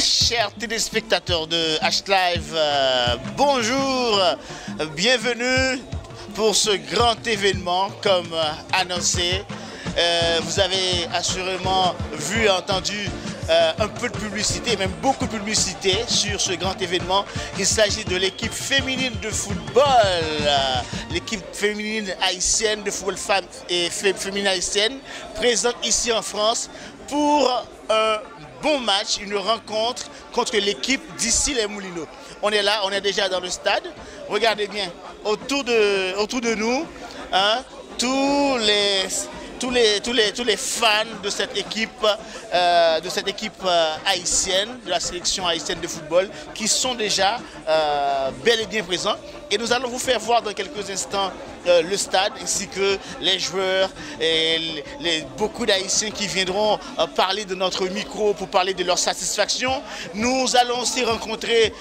chers téléspectateurs de H-Live, bonjour, bienvenue pour ce grand événement comme annoncé. Vous avez assurément vu et entendu un peu de publicité, même beaucoup de publicité sur ce grand événement. Il s'agit de l'équipe féminine de football, l'équipe féminine haïtienne de football féminine haïtienne, présente ici en France pour un bon match, une rencontre contre l'équipe d'ici les Moulineaux. On est là, on est déjà dans le stade. Regardez bien, autour de nous, hein, tous les fans de cette équipe haïtienne, de la sélection haïtienne de football, qui sont déjà bel et bien présents. Et nous allons vous faire voir dans quelques instants le stade ainsi que les joueurs et beaucoup d'Haïtiens qui viendront parler de notre micro pour parler de leur satisfaction. Nous allons aussi rencontrer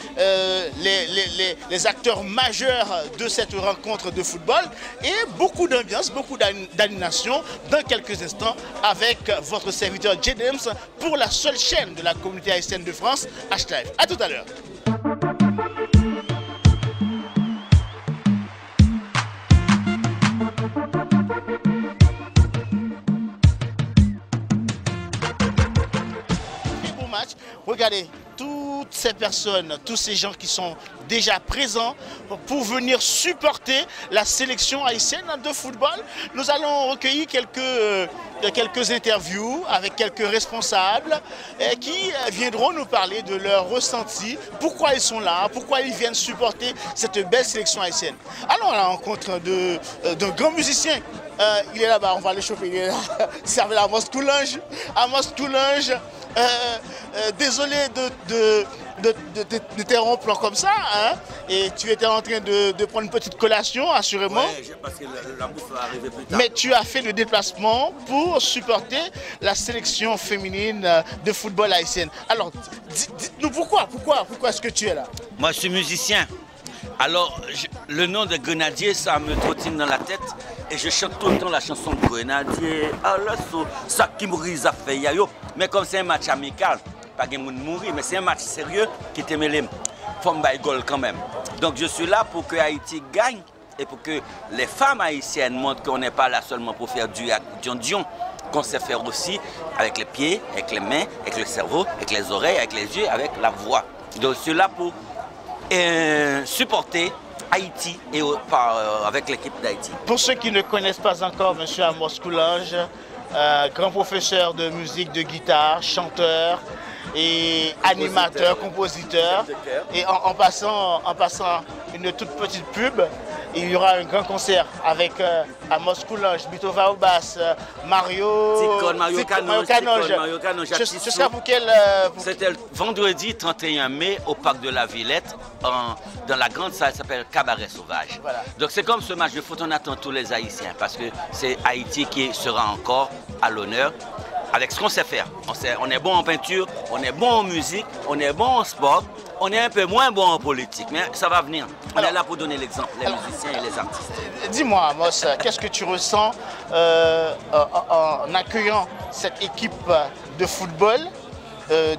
les acteurs majeurs de cette rencontre de football et beaucoup d'ambiance, beaucoup d'animation dans quelques instants avec votre serviteur Jadems pour la seule chaîne de la communauté haïtienne de France, H-Live. A tout à l'heure. Regardez, toutes ces personnes, tous ces gens qui sont déjà présents pour venir supporter la sélection haïtienne de football. Nous allons recueillir quelques interviews avec quelques responsables qui viendront nous parler de leur ressenti, pourquoi ils sont là, pourquoi ils viennent supporter cette belle sélection haïtienne. Allons à la rencontre d'un grand musicien. Il est là-bas, on va le choper, il est là. Servez Amos Coulange. Amos Coulange. Désolé de t'interrompre comme ça, hein? Et tu étais en train de prendre une petite collation, assurément. Oui, parce que la bouffe va arriver plus tard. Mais tu as fait le déplacement pour supporter la sélection féminine de football haïtienne. Alors, dites-nous pourquoi est-ce que tu es là? Moi, je suis musicien. Alors, le nom de Grenadier, ça me trottine dans la tête. Et je chante tout le temps la chanson de Grenadier. Alors, ça qui mourit, ça fait yayo. Mais comme c'est un match amical, pas de monde mourir, mais c'est un match sérieux qui te mêle. Faut me goal quand même. Donc, je suis là pour que Haïti gagne et pour que les femmes haïtiennes montrent qu'on n'est pas là seulement pour faire du dion, qu'on sait faire aussi avec les pieds, avec les mains, avec le cerveau, avec les oreilles, avec les yeux, avec la voix. Donc, je suis là pour supporter Haïti et avec l'équipe d'Haïti. Pour ceux qui ne connaissent pas encore M. Amos Coulange, grand professeur de musique de guitare, chanteur et animateur, compositeur. Et en passant une toute petite pub, il y aura un grand concert avec Amos Coulange, Bitova au basse, Mario Canoge. Ce sera pour quel... C'était le vendredi 31 mai au Parc de la Villette, dans la grande salle qui s'appelle Cabaret Sauvage. Voilà. Donc c'est comme ce match de foot, on attend tous les Haïtiens parce que c'est Haïti qui sera encore à l'honneur avec ce qu'on sait faire. On est bon en peinture, on est bon en musique, on est bon en sport, on est un peu moins bon en politique, mais ça va venir. On est là pour donner l'exemple, les musiciens et les artistes. Dis-moi, Amos, qu'est-ce que tu ressens en accueillant cette équipe de football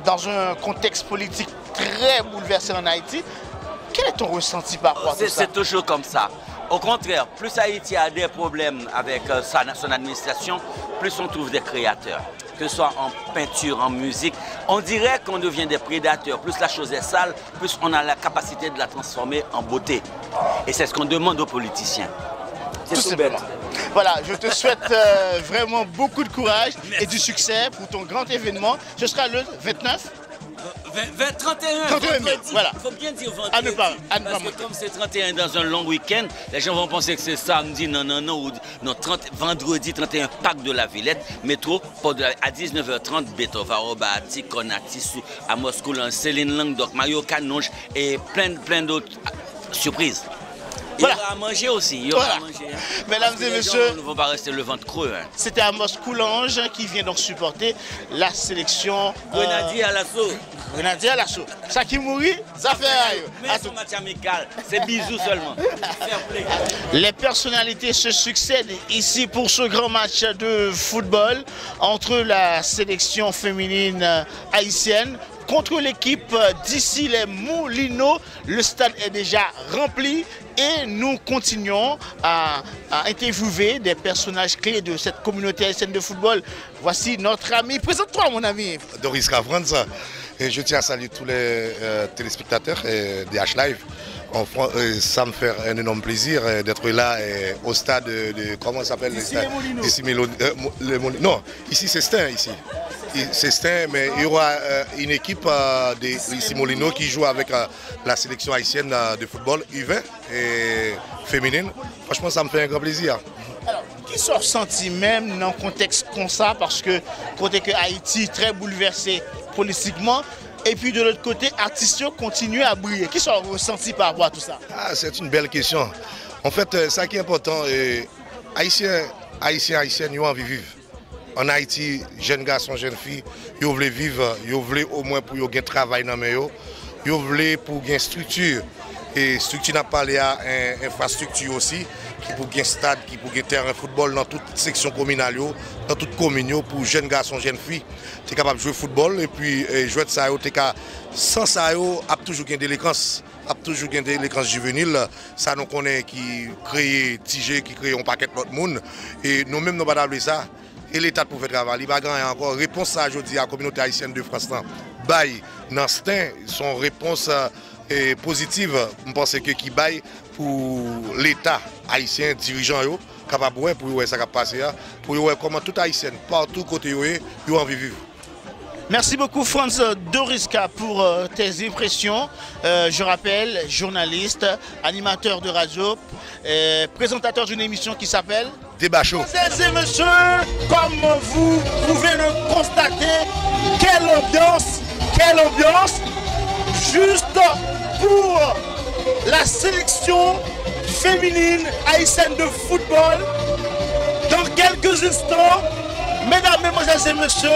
dans un contexte politique très bouleversé en Haïti? Quel est ton ressenti par rapport à ça? C'est toujours comme ça. Au contraire, plus Haïti a des problèmes avec son administration, plus on trouve des créateurs. Que ce soit en peinture, en musique, on dirait qu'on devient des prédateurs. Plus la chose est sale, plus on a la capacité de la transformer en beauté. Et c'est ce qu'on demande aux politiciens. C'est tout bête. Voilà, je te souhaite vraiment beaucoup de courage et du succès pour ton grand événement. Ce sera le 29 31 mai, voilà. Il faut bien dire vendredi. Parce que comme c'est 31 dans un long week-end, les gens vont penser que c'est samedi, non, vendredi 31, Parc de la Villette, métro, à 19h30, Betova, Obati, Konati, Amos Coulange, Céline Langdoc, Mario Canoge et plein d'autres surprises. Voilà. Il y aura à manger aussi. Il y aura à manger. Mesdames et messieurs, gens ne vont pas rester le ventre creux. Hein. C'était Amos Coulange qui vient donc supporter la sélection. Grenadier à l'assaut. Grenadier à l'assaut. Ça qui mourit, ça fait aïe. Mais c'est un match amical. C'est bisous seulement. Fair play. Les personnalités se succèdent ici pour ce grand match de football entre la sélection féminine haïtienne contre l'équipe d'ici les Moulineaux. Le stade est déjà rempli et nous continuons à interviewer des personnages clés de cette communauté haïtienne de football. Voici notre ami. Présente-toi, mon ami. Doris Cavranz. Et je tiens à saluer tous les téléspectateurs de H-Live. Ça me fait un énorme plaisir d'être là au stade de comment ça s'appelle? Ici les Moulineaux. Non, ici c'est Stein. C'est Stein, mais il y aura une équipe ici Moulineaux qui joue avec la sélection haïtienne de football U20 et féminine. Franchement, ça me fait un grand plaisir. Alors, qui sont ressentis même dans un contexte comme ça, parce que côté que Haïti très bouleversé politiquement, et puis de l'autre côté, artistes continuent à briller. Qui sont ressentis par rapport à tout ça? C'est une belle question. En fait, ça qui est important, Haïtiens, ils ont envie de vivre. En Haïti, jeunes garçons, jeunes filles, ils veulent vivre, ils veulent au moins pour qu'ils travail dans les mains, ils veulent pour qu'ils structure. Et structure n'a pas parlé à infrastructure aussi, qui pour un stade, qui pour un terrain de football dans toute section communale, dans toute commune, pour jeunes garçons, jeunes filles, tu es capable de jouer au football et puis jouer de ça, sans ça, il y a toujours une délinquance. Il y a toujours une délinquance juvénile. Ça nous connaît qui crée TG, qui crée un paquet de monde. Et nous-mêmes, nous ne pouvons pas ça. Et l'État pour faire travail. Il va gagner encore. Réponse à aujourd'hui à la communauté haïtienne de France. Bail, dans son réponse positive, je pense que qui baille pour l'État haïtien, dirigeant, capable de pour voir ça qui passe, pour voir comment tout haïtien, partout côté, ils ont envie de vivre. Merci beaucoup Franz Doriska pour tes impressions. Je rappelle, journaliste, animateur de radio, présentateur d'une émission qui s'appelle Débat Chaud. Mesdames et messieurs, comme vous pouvez le constater, quelle ambiance, juste pour la sélection féminine haïtienne de football. Dans quelques instants, mesdames, mesdemoiselles et messieurs,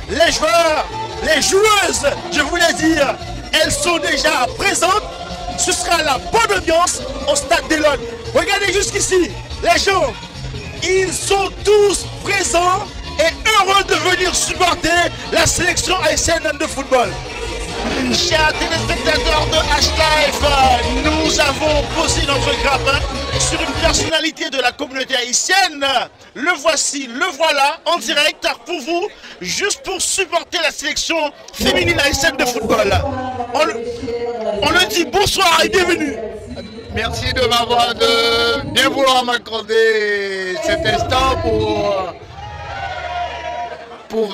les joueurs, les joueuses, je voulais dire, elles sont déjà présentes. Ce sera la bonne ambiance au stade de l'Aude. Regardez jusqu'ici, les gens, ils sont tous présents et heureux de venir supporter la sélection haïtienne de football. Chers téléspectateurs de H-Live, nous avons posé notre grappin sur une personnalité de la communauté haïtienne. Le voici, le voilà, en direct pour vous, juste pour supporter la sélection féminine haïtienne de football. On le dit bonsoir et bienvenue. Merci de m'avoir bien vouloir m'accorder cet instant pour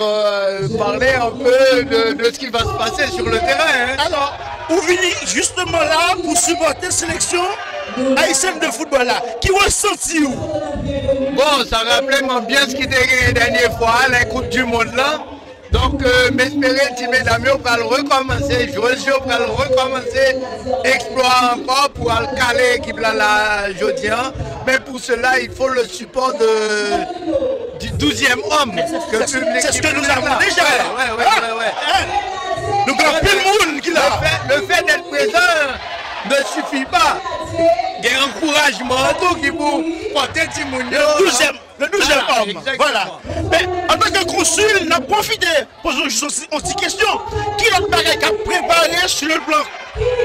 parler un peu de ce qui va se passer sur le terrain. Hein. Alors, vous venez justement là pour supporter la sélection haïtienne de football là. Qui ressenti-vous? Bon, ça rappelait bien ce qui était gagné la dernière fois, la Coupe du Monde là. Donc, m'espérer, mesdames, on va le recommencer, jouer, on va le recommencer, explorer encore pour le caler l'équipe là, jeudi. Mais pour cela, il faut le support du 12e homme. C'est ce que nous avons déjà. Ouais. Donc, le monde qui l'a. Le fait d'être présent ne suffit pas. Il y a un encouragement tout qui vous porter Timounio. Le 12e homme. Voilà. Mais en tant que consul, n'a profité. Posons juste une petite question. Qui notre bagage a préparé sur le plan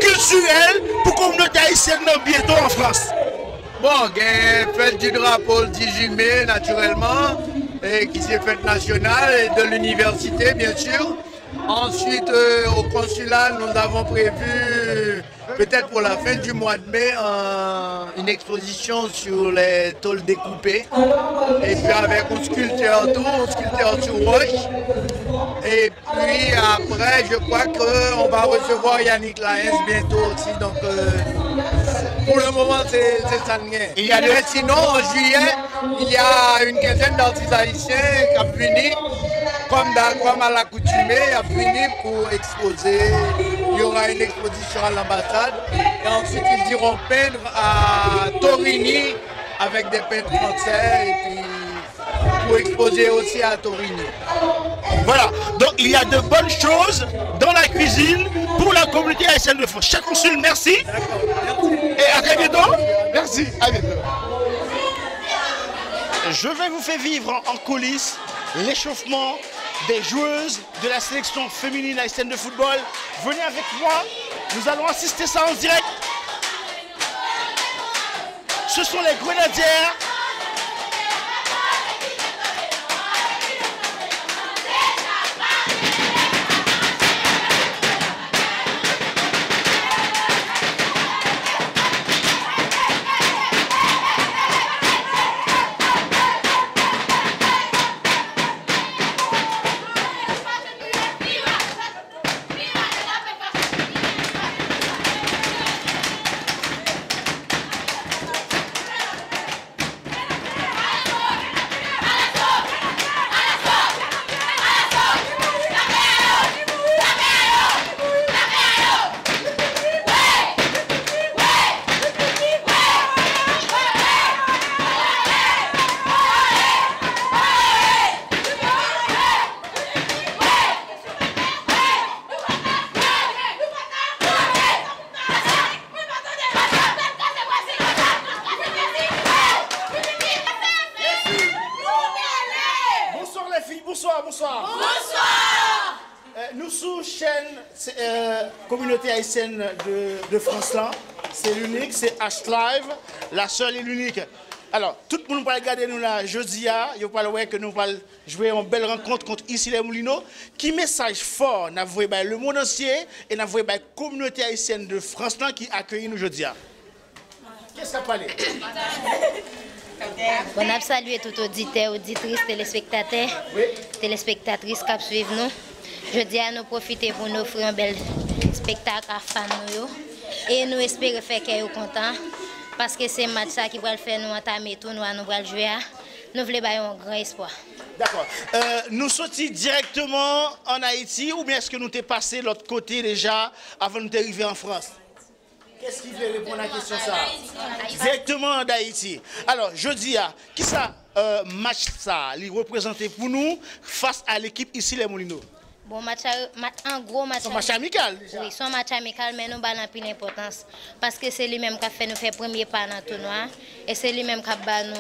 culturel pour la communauté haïtienne bientôt en France? Bon, il y a fête du drapeau le 10 mai naturellement, et qui s'est fête nationale et de l'université bien sûr. Ensuite, au consulat, nous avons prévu, peut-être pour la fin du mois de mai, une exposition sur les tôles découpées. Et puis avec un sculpteur sur roche. Et puis après, je crois qu'on va recevoir Yannick Laens bientôt aussi. Donc, pour le moment, c'est ça. Mais sinon, en juillet, il y a une quinzaine d'artistes haïtiens qui ont venu. Comme à l'accoutumée, à venir pour exposer. Il y aura une exposition à l'ambassade. Et ensuite, ils iront peindre à Torigny avec des peintres français. Et puis, pour exposer aussi à Torigny. Voilà. Donc, il y a de bonnes choses dans la cuisine pour la communauté haïtienne de France. Cher consul, merci. Merci. Et à très bientôt. Merci. À bientôt. Je vais vous faire vivre en coulisses l'échauffement des joueuses de la sélection féminine haïtienne de football. Venez avec moi, nous allons assister ça en direct. Ce sont les grenadières. Bonsoir. Nous sous chaîne communauté haïtienne de France là, c'est l'unique, c'est H-Live, la seule et l'unique. Alors, tout le monde va regarder nous là jeudi, il va voir que nous allons jouer une belle rencontre contre ici les Moulineaux. Qui message fort n'a vu le monde entier et n'a vu la communauté haïtienne de France là qui accueille nous jeudi. Qu'est-ce que ça parle? On a salué tout auditeur, auditrice, téléspectateurs, téléspectatrices qui suivent nous. Je dis à nous profiter pour nous offrir un bel spectacle à fans et nous espérons faire qu'ils soient contents parce que c'est un match qui va faire nous entamer tout, nous allons jouer. Nous voulons avoir un grand espoir. D'accord. Nous sortons directement en Haïti ou bien est-ce que nous t'es passé de l'autre côté déjà avant de t'arriver en France? Qu'est-ce qui veut répondre à la question ça? Directement d'Haïti. Alors, je dis, qui ça match ça, il représenté pour nous face à l'équipe ici les Moulineaux? Bon, en gros match. Son match amical déjà. Oui, son match amical, mais nous avons plus d'importance. Parce que c'est lui-même qui a fait nous faire premier pas dans le tournoi. Et c'est lui-même qui a nous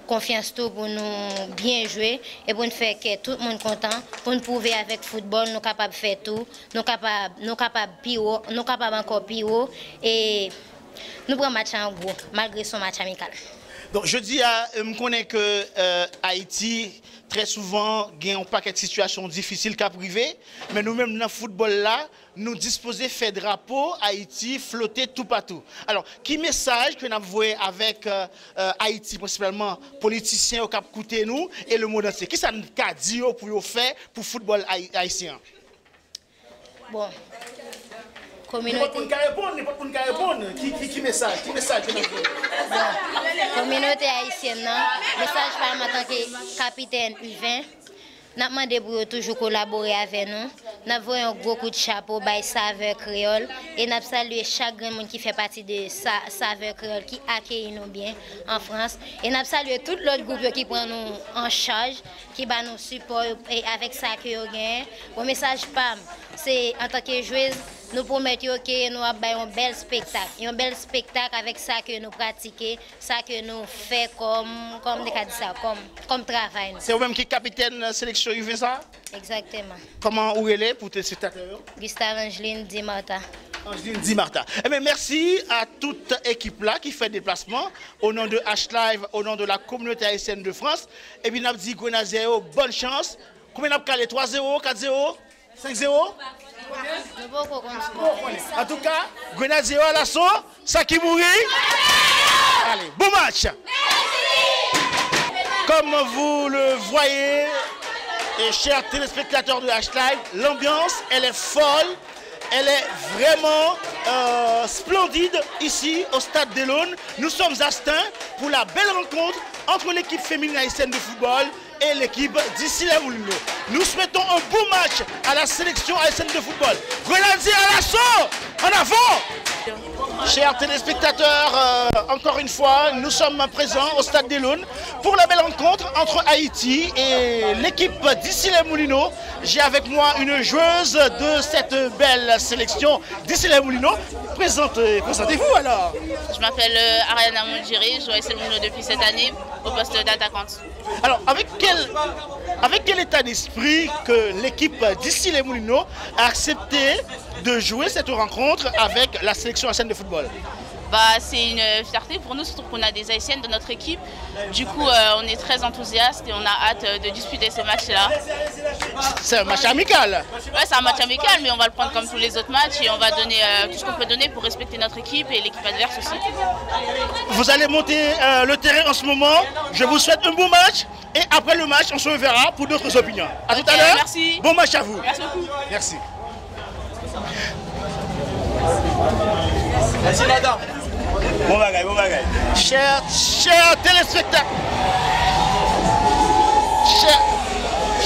confiance tout pour nous bien jouer et pour nous faire que tout le monde content, pour nous prouver avec le football, nous sommes capables de faire tout, nous sommes capables encore pire et nous prenons match en gros, malgré son match amical. Donc je dis, je connais que Haïti, très souvent, il y a un paquet de situations difficiles qu'à priver, mais nous-mêmes dans le football là, nous disposons de faire drapeau Haïti flotter tout partout. Alors, qui message que nous avons avec Haïti, principalement politiciens qui ont coûté nous et le monde entier? Qui ça nous a dit pour faire pour le football haïtien? Bon. Communauté. Qui message que nous avons? Communauté haïtienne, message par en tant que capitaine U20. Nous avons demandé pour toujours collaborer avec nous. Nous avons un gros coup de chapeau by Saveur Créole et nous avons salué chaque grand monde qui fait partie de Saveur Créole qui accueille nous bien en France. Et nous avons salué tout l'autre groupe qui prend nous en charge, qui va nous support et avec ça que nous gagnons. Mon message PAM, c'est en tant que joueuse, nous promettons que nous avons un bel spectacle. Un bel spectacle avec ça que nous pratiquons, ça que nous faisons comme travail. C'est vous-même qui est capitaine de la sélection UV ça? Exactement. Comment vous allez pour tes spectateurs? Gustave Angeline Di Marta. Angeline Di Marta. Eh bien, merci à toute équipe là qui fait déplacement au nom de H-Live, au nom de la communauté haïtienne de France. Et puis, nous avons dit Grenadier, bonne chance. Combien nous avons calé? 3-0, 4-0, 5-0? En tout cas, Grenadier à l'assaut, ça qui mourit. Allez, bon match. Comme vous le voyez, et chers téléspectateurs de H-Live, l'ambiance, elle est folle, elle est vraiment splendide ici au Stade de l'Aune. Nous sommes astreints pour la belle rencontre entre l'équipe féminine haïtienne de football et l'équipe d'ici les Moulineaux. Nous souhaitons un beau match à la sélection haïtienne de football. Grenadier à l'assaut, en avant! Chers téléspectateurs, encore une fois, nous sommes présents au Stade des Launes pour la belle rencontre entre Haïti et l'équipe d'Issy-les-Moulineaux. J'ai avec moi une joueuse de cette belle sélection d'Issy-les-Moulineaux. Présentez-vous alors. Je m'appelle Ariana Mondjiri, je joue à Issy-les-Moulineaux depuis cette année au poste d'attaquante. Alors, avec quel état d'esprit que l'équipe d'Issy-les-Moulineaux a accepté de jouer cette rencontre avec la sélection haïtienne de football? C'est une fierté pour nous, surtout qu'on a des Haïtiennes dans notre équipe. Du coup, on est très enthousiastes et on a hâte de disputer ce match-là. C'est un match amical. Ouais, c'est un match amical, mais on va le prendre comme tous les autres matchs et on va donner tout ce qu'on peut donner pour respecter notre équipe et l'équipe adverse aussi. Vous allez monter le terrain en ce moment. Je vous souhaite un bon match et après le match, on se reverra pour d'autres opinions. À tout à l'heure. Merci. Bon match à vous. Merci beaucoup. Merci. Merci madame. Bon bagaille, bon bagaille. Chers téléspectateurs,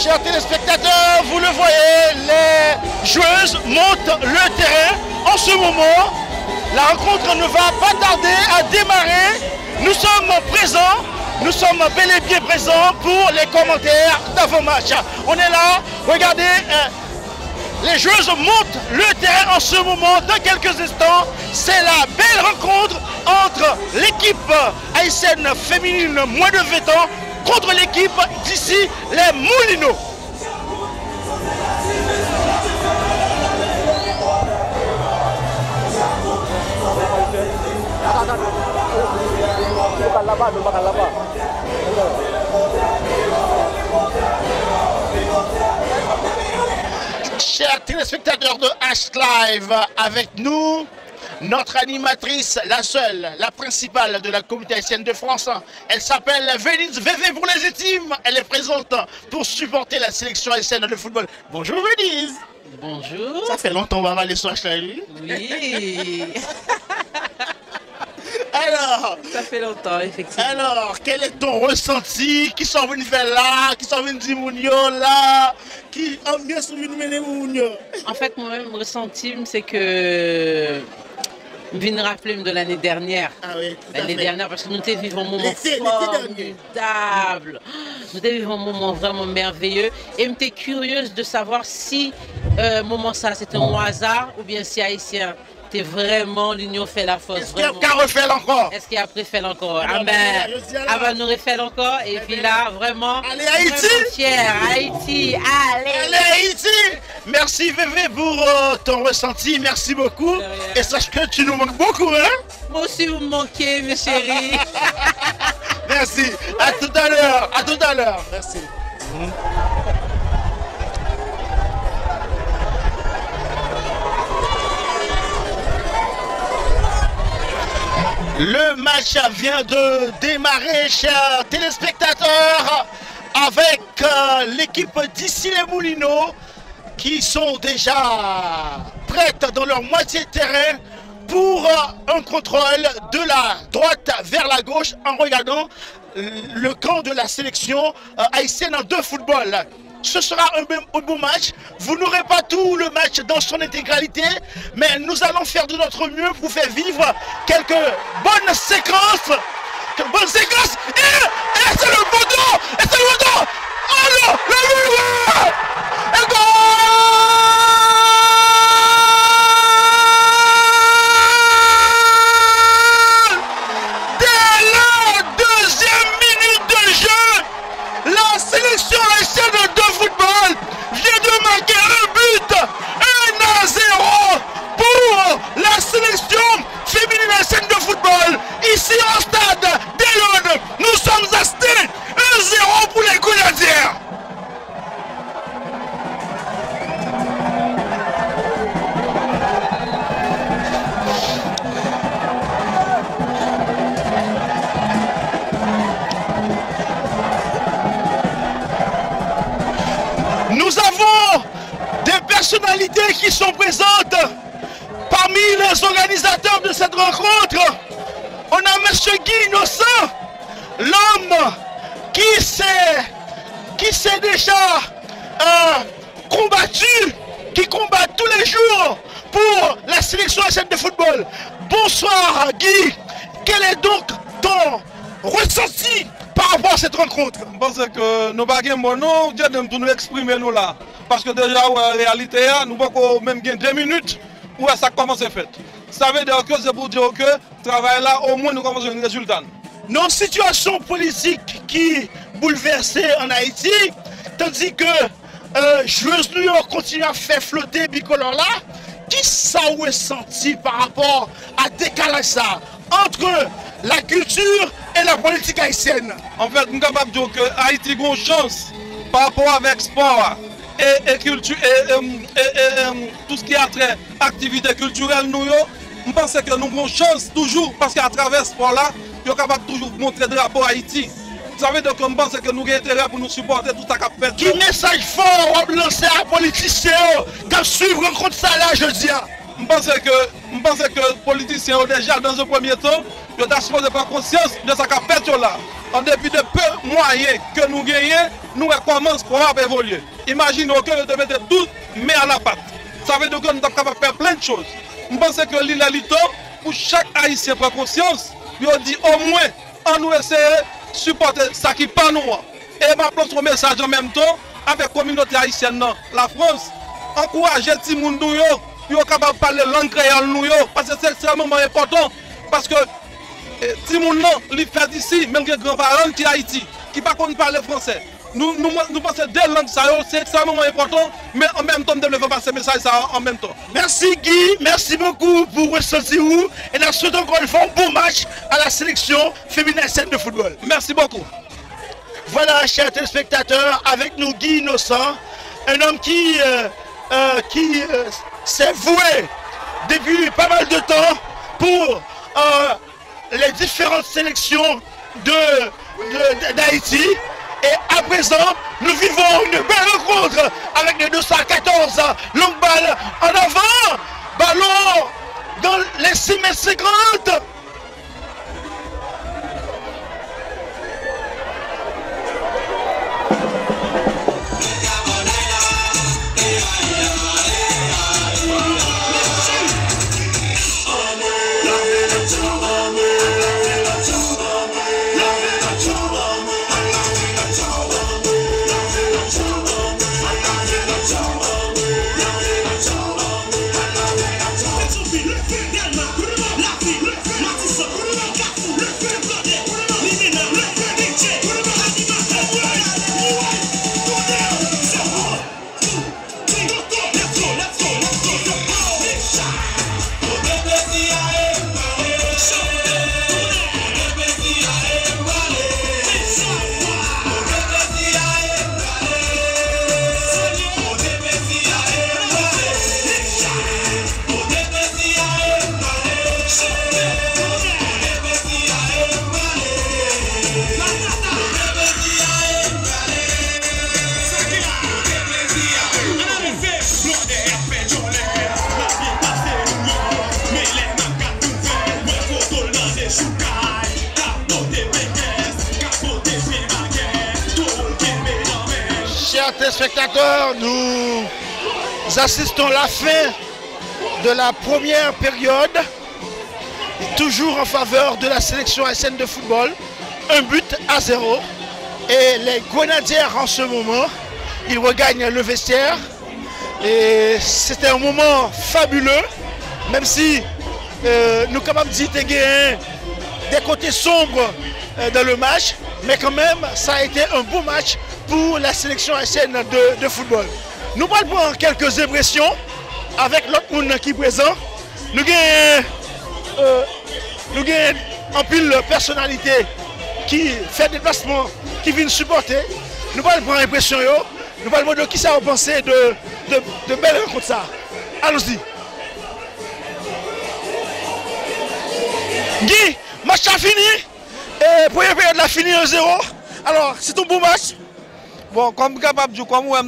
chers téléspectateurs, vous le voyez, les joueuses montent le terrain. En ce moment, la rencontre ne va pas tarder à démarrer. Nous sommes présents, nous sommes bel et bien présents pour les commentaires d'avant-match. On est là, regardez. Les joueuses montent le terrain en ce moment. Dans quelques instants, c'est la belle rencontre entre l'équipe haïtienne féminine moins de 20 ans contre l'équipe d'ici les Moulineaux. Chers téléspectateurs de H-Live, avec nous, notre animatrice, la seule, la principale de la communauté haïtienne de France. Elle s'appelle Venise VV pour les intimes. Elle est présente pour supporter la sélection haïtienne de football. Bonjour Venise. Bonjour. Ça fait longtemps qu'on va aller sur H-Live. Oui. Alors, ça fait longtemps, effectivement. Alors, quel est ton ressenti? Qui sont venus faire là? Qui sont venus dire Mounio là? Qui ont bien venus mener Mounio? En fait, moi-même, mon ressenti, c'est que je viens de rappeler de l'année dernière. Ah oui, l'année dernière, parce que nous vivons un moment formidable. Nous vivons un moment vraiment merveilleux. Et j'étais curieuse de savoir si moment ça, c'était un hasard ou bien si Haïtien. Vraiment, l'union fait la force. Est-ce qu'il y a qu'à refaire encore? Est-ce qu'il y a refait encore? Ah ben, nous refait encore. Et puis là, vraiment, allez Haïti! Fier, Haïti, allez Haïti! Merci Vévé pour ton ressenti, merci beaucoup. Et sache que tu nous manques beaucoup, hein? Moi aussi, vous me manquez, mes chéris. Merci, à tout à l'heure, à tout à l'heure. Merci. Le match vient de démarrer, chers téléspectateurs, avec l'équipe d'Issy-les-Moulineaux qui sont déjà prêtes dans leur moitié de terrain pour un contrôle de la droite vers la gauche en regardant le camp de la sélection haïtienne de football. Ce sera un beau match. Vous n'aurez pas tout le match dans son intégralité, mais nous allons faire de notre mieux pour faire vivre quelques bonnes séquences. Et c'est le bouton. Et c'est le bouton. Oh non, le goal. Dès la deuxième minute de jeu, la sélection haïtienne de football vient de marquer un but 1-0 pour la sélection féminine haïtienne de football. Ici au stade des Launes, nous sommes restés 1-0 pour les Grenadiers. Nous avons des personnalités qui sont présentes parmi les organisateurs de cette rencontre. On a M. Guy Innocent, l'homme qui s'est déjà combattu, qui combat tous les jours pour la sélection haïtienne de football. Bonsoir Guy, quel est donc ton ressenti par rapport à cette rencontre? Je pense que nous ne pouvons pas nous exprimer nous là. Parce que déjà, en réalité, nous ne pouvons même gagner 2 minutes où ça commence à faire. Ça veut dire que c'est pour dire que le travail là, au moins, nous commençons un résultat. Dans une situation politique qui bouleversée en Haïti, tandis que joueuses New York continuent à faire flotter bicolore là, qui ça est senti par rapport à décalage ça entre la culture et la politique haïtienne? En fait, nous sommes capables de dire que Haïti a une chance par rapport avec sport et culture et tout ce qui a trait activité culturelle. Je pense que nous avons une chance toujours parce qu'à travers ce sport là, nous sommes capables de toujours montrer le drapeau Haïti. Ça veut dire que je pense que nous avons intérêt pour nous supporter tout ça qu'a fait. Quel message fort on lancer à politiciens qui suivent rencontre ça là jeudi? Je pense que les politiciens ont déjà dans un premier temps, ils ont supposé prendre conscience de ce qu'a fait là. En dépit de peu moyens que nous gagnons, nous commençons à évoluer. Imaginons que nous devons tout mettre à la patte. Ça veut dire que nous sommes capables de faire plein de choses. Je pense que l'île pour chaque Haïtien prend conscience, il dit au moins, on nous essaie de supporter ça qui n'est pas nous. Et je place un message en même temps avec la communauté haïtienne, la France, encourager les gens qui sont capables de parler langue créole parce que c'est extrêmement important. Parce que si les gens qui fait d'ici, même les grands-parents qui sont Haïti, qui ne parlent pas français, nous pensons que deux langues, c'est extrêmement important, mais en même temps, nous devons passer ce message en même temps. Merci Guy, merci beaucoup pour ressentir vous. Et nous souhaitons encore une fois un bon match à la sélection féminine de football. Merci beaucoup. Voilà, chers téléspectateurs, avec nous Guy Innocent, un homme qui s'est voué depuis pas mal de temps pour les différentes sélections d'Haïti. Et à présent, nous vivons une belle rencontre avec les 214 longues balles en avant. Ballon dans les 6 mètres 50. Chers téléspectateurs, nous assistons à la fin de la première période, toujours en faveur de la sélection haïtienne de football, 1-0. Et les Grenadières en ce moment, ils regagnent le vestiaire. Et c'était un moment fabuleux, même si nous sommes capables de dire qu'il y a des côtés sombres dans le match, mais quand même, ça a été un beau match pour la sélection haïtienne de football. Nous allons prendre quelques impressions avec l'autre monde qui est présent. Nous avons en pile personnalité qui fait des déplacements, qui viennent supporter. Nous allons prendre impression. Nous allons demander qui ça a pensé de belles rencontres ça. Allons-y. Guy, match a fini. Et première période a fini 1-0. Alors, c'est un beau match. Bon, comme capable de dire, comme moi,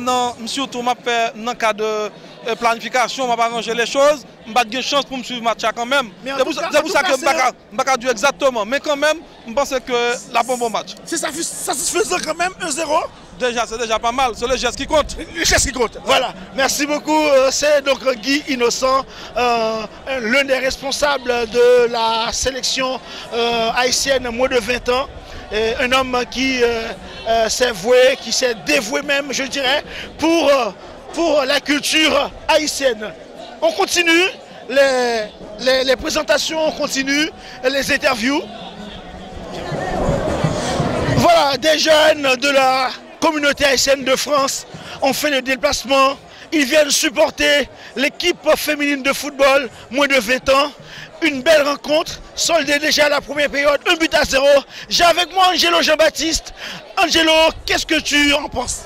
surtout, je fais dans le cadre planification, on va arranger les choses. Je n'ai pas de chance pour me suivre le match quand même. C'est pour ça que je ne peux pas dire exactement. Mais quand même, je pense que c'est un bon match. C'est satisfaisant quand même, 1-0. C'est déjà pas mal, c'est le geste qui compte. Le geste qui compte, voilà. Merci beaucoup. C'est donc Guy Innocent, l'un des responsables de la sélection haïtienne moins de 20 ans. Un homme qui s'est voué, qui s'est dévoué même, je dirais, pour la culture haïtienne. On continue les présentations, on continue les interviews. Voilà, des jeunes de la communauté haïtienne de France ont fait le déplacement. Ils viennent supporter l'équipe féminine de football, moins de 20 ans. Une belle rencontre, soldée déjà la première période, 1-0. J'ai avec moi Angelo Jean-Baptiste. Angelo, qu'est-ce que tu en penses?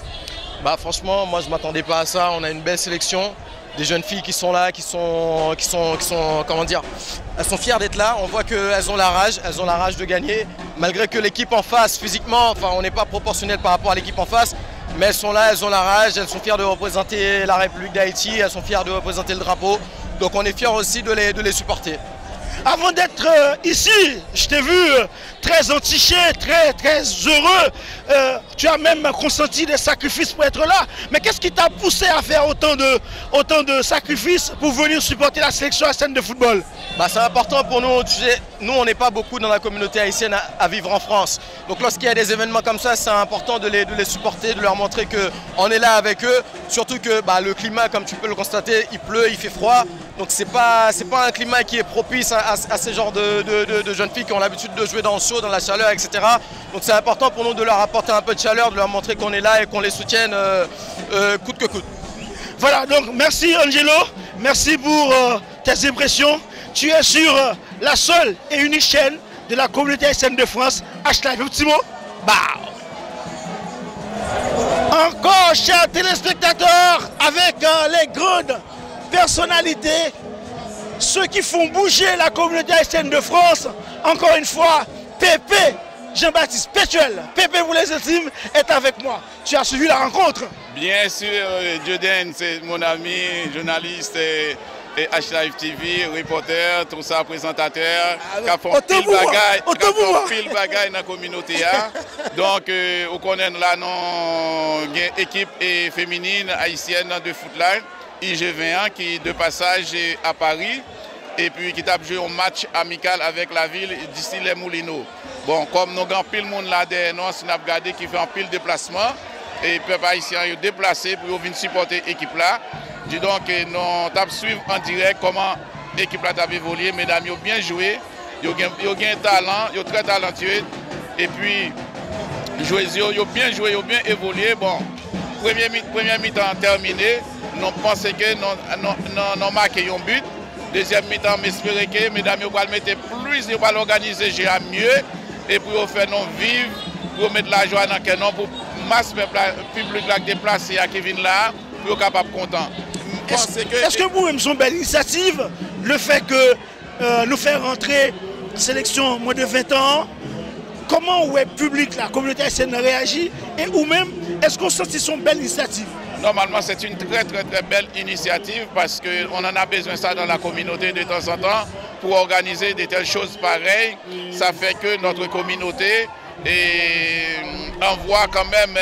Franchement, moi je ne m'attendais pas à ça. On a une belle sélection. Des jeunes filles qui sont là, qui sont comment dire, elles sont fières d'être là. On voit qu'elles ont la rage de gagner. Malgré que l'équipe en face, physiquement, enfin on n'est pas proportionnel par rapport à l'équipe en face. Mais elles sont là, elles ont la rage, elles sont fières de représenter la République d'Haïti, elles sont fières de représenter le drapeau. Donc on est fiers aussi de les supporter. Avant d'être ici, je t'ai vu très entiché, très heureux. Tu as même consenti des sacrifices pour être là. Mais qu'est-ce qui t'a poussé à faire autant de sacrifices pour venir supporter la sélection haïtienne de football? C'est important pour nous. Nous, on n'est pas beaucoup dans la communauté haïtienne à vivre en France. Donc lorsqu'il y a des événements comme ça, c'est important de les supporter, de leur montrer qu'on est là avec eux. Surtout que le climat, comme tu peux le constater, il pleut, il fait froid. Donc c'est pas un climat qui est propice à ces genres de jeunes filles qui ont l'habitude de jouer dans le chaud, dans la chaleur, etc. Donc c'est important pour nous de leur apporter un peu de chaleur, de leur montrer qu'on est là et qu'on les soutienne coûte que coûte. Voilà, donc merci Angelo, merci pour tes impressions. Tu es sur la seule et unique chaîne de la communauté haïtienne de France, H-Live. Un petit mot? Encore, chers téléspectateurs, avec les grandes personnalités, ceux qui font bouger la communauté haïtienne de France, encore une fois, Pépé Jean-Baptiste Pétuel, Pépé pour les intimes, est avec moi. Tu as suivi la rencontre? Bien sûr, Jordan, c'est mon ami, journaliste et H-Live TV, reporter, tout ça, présentateur, qui a fait pile bagaille dans la communauté. Donc, on connaît là une équipe féminine haïtienne de football, IG21, qui est de passage à Paris, et puis qui a joué un match amical avec la ville d'ici les Moulineaux. Bon, comme nous avons pile monde là derrière nous, on a regardé qui fait un pile déplacement, et les peuples haïtiens sont déplacés pour venir supporter l'équipe là. Dis donc, nous avons suivi en direct comment l'équipe là a évolué. Mesdames, ils ont bien joué, ils ont un talent, ils sont très talentueux. Et puis, ils ont bien joué, ils ont bien évolué. Bon, première mi-temps terminée, nous pensons que nous avons marqué un but. Deuxième mi-temps, j'espère que mesdames, ils vont mettre plus, ils vont l'organiser mieux. Et pour faire nous vivre, pour mettre la joie dans le canon, pour masse public là déplacé à qui vient là, pour être capable content. Est-ce que vous-même, c'est une belle initiative, le fait que nous faire rentrer sélection moins de 20 ans, comment le public, la communauté haïtienne réagit, et ou même, est-ce qu'on sent que c'est une belle initiative? Normalement, c'est une très belle initiative parce qu'on en a besoin ça dans la communauté de temps en temps pour organiser de telles choses pareilles. Ça fait que notre communauté envoie quand même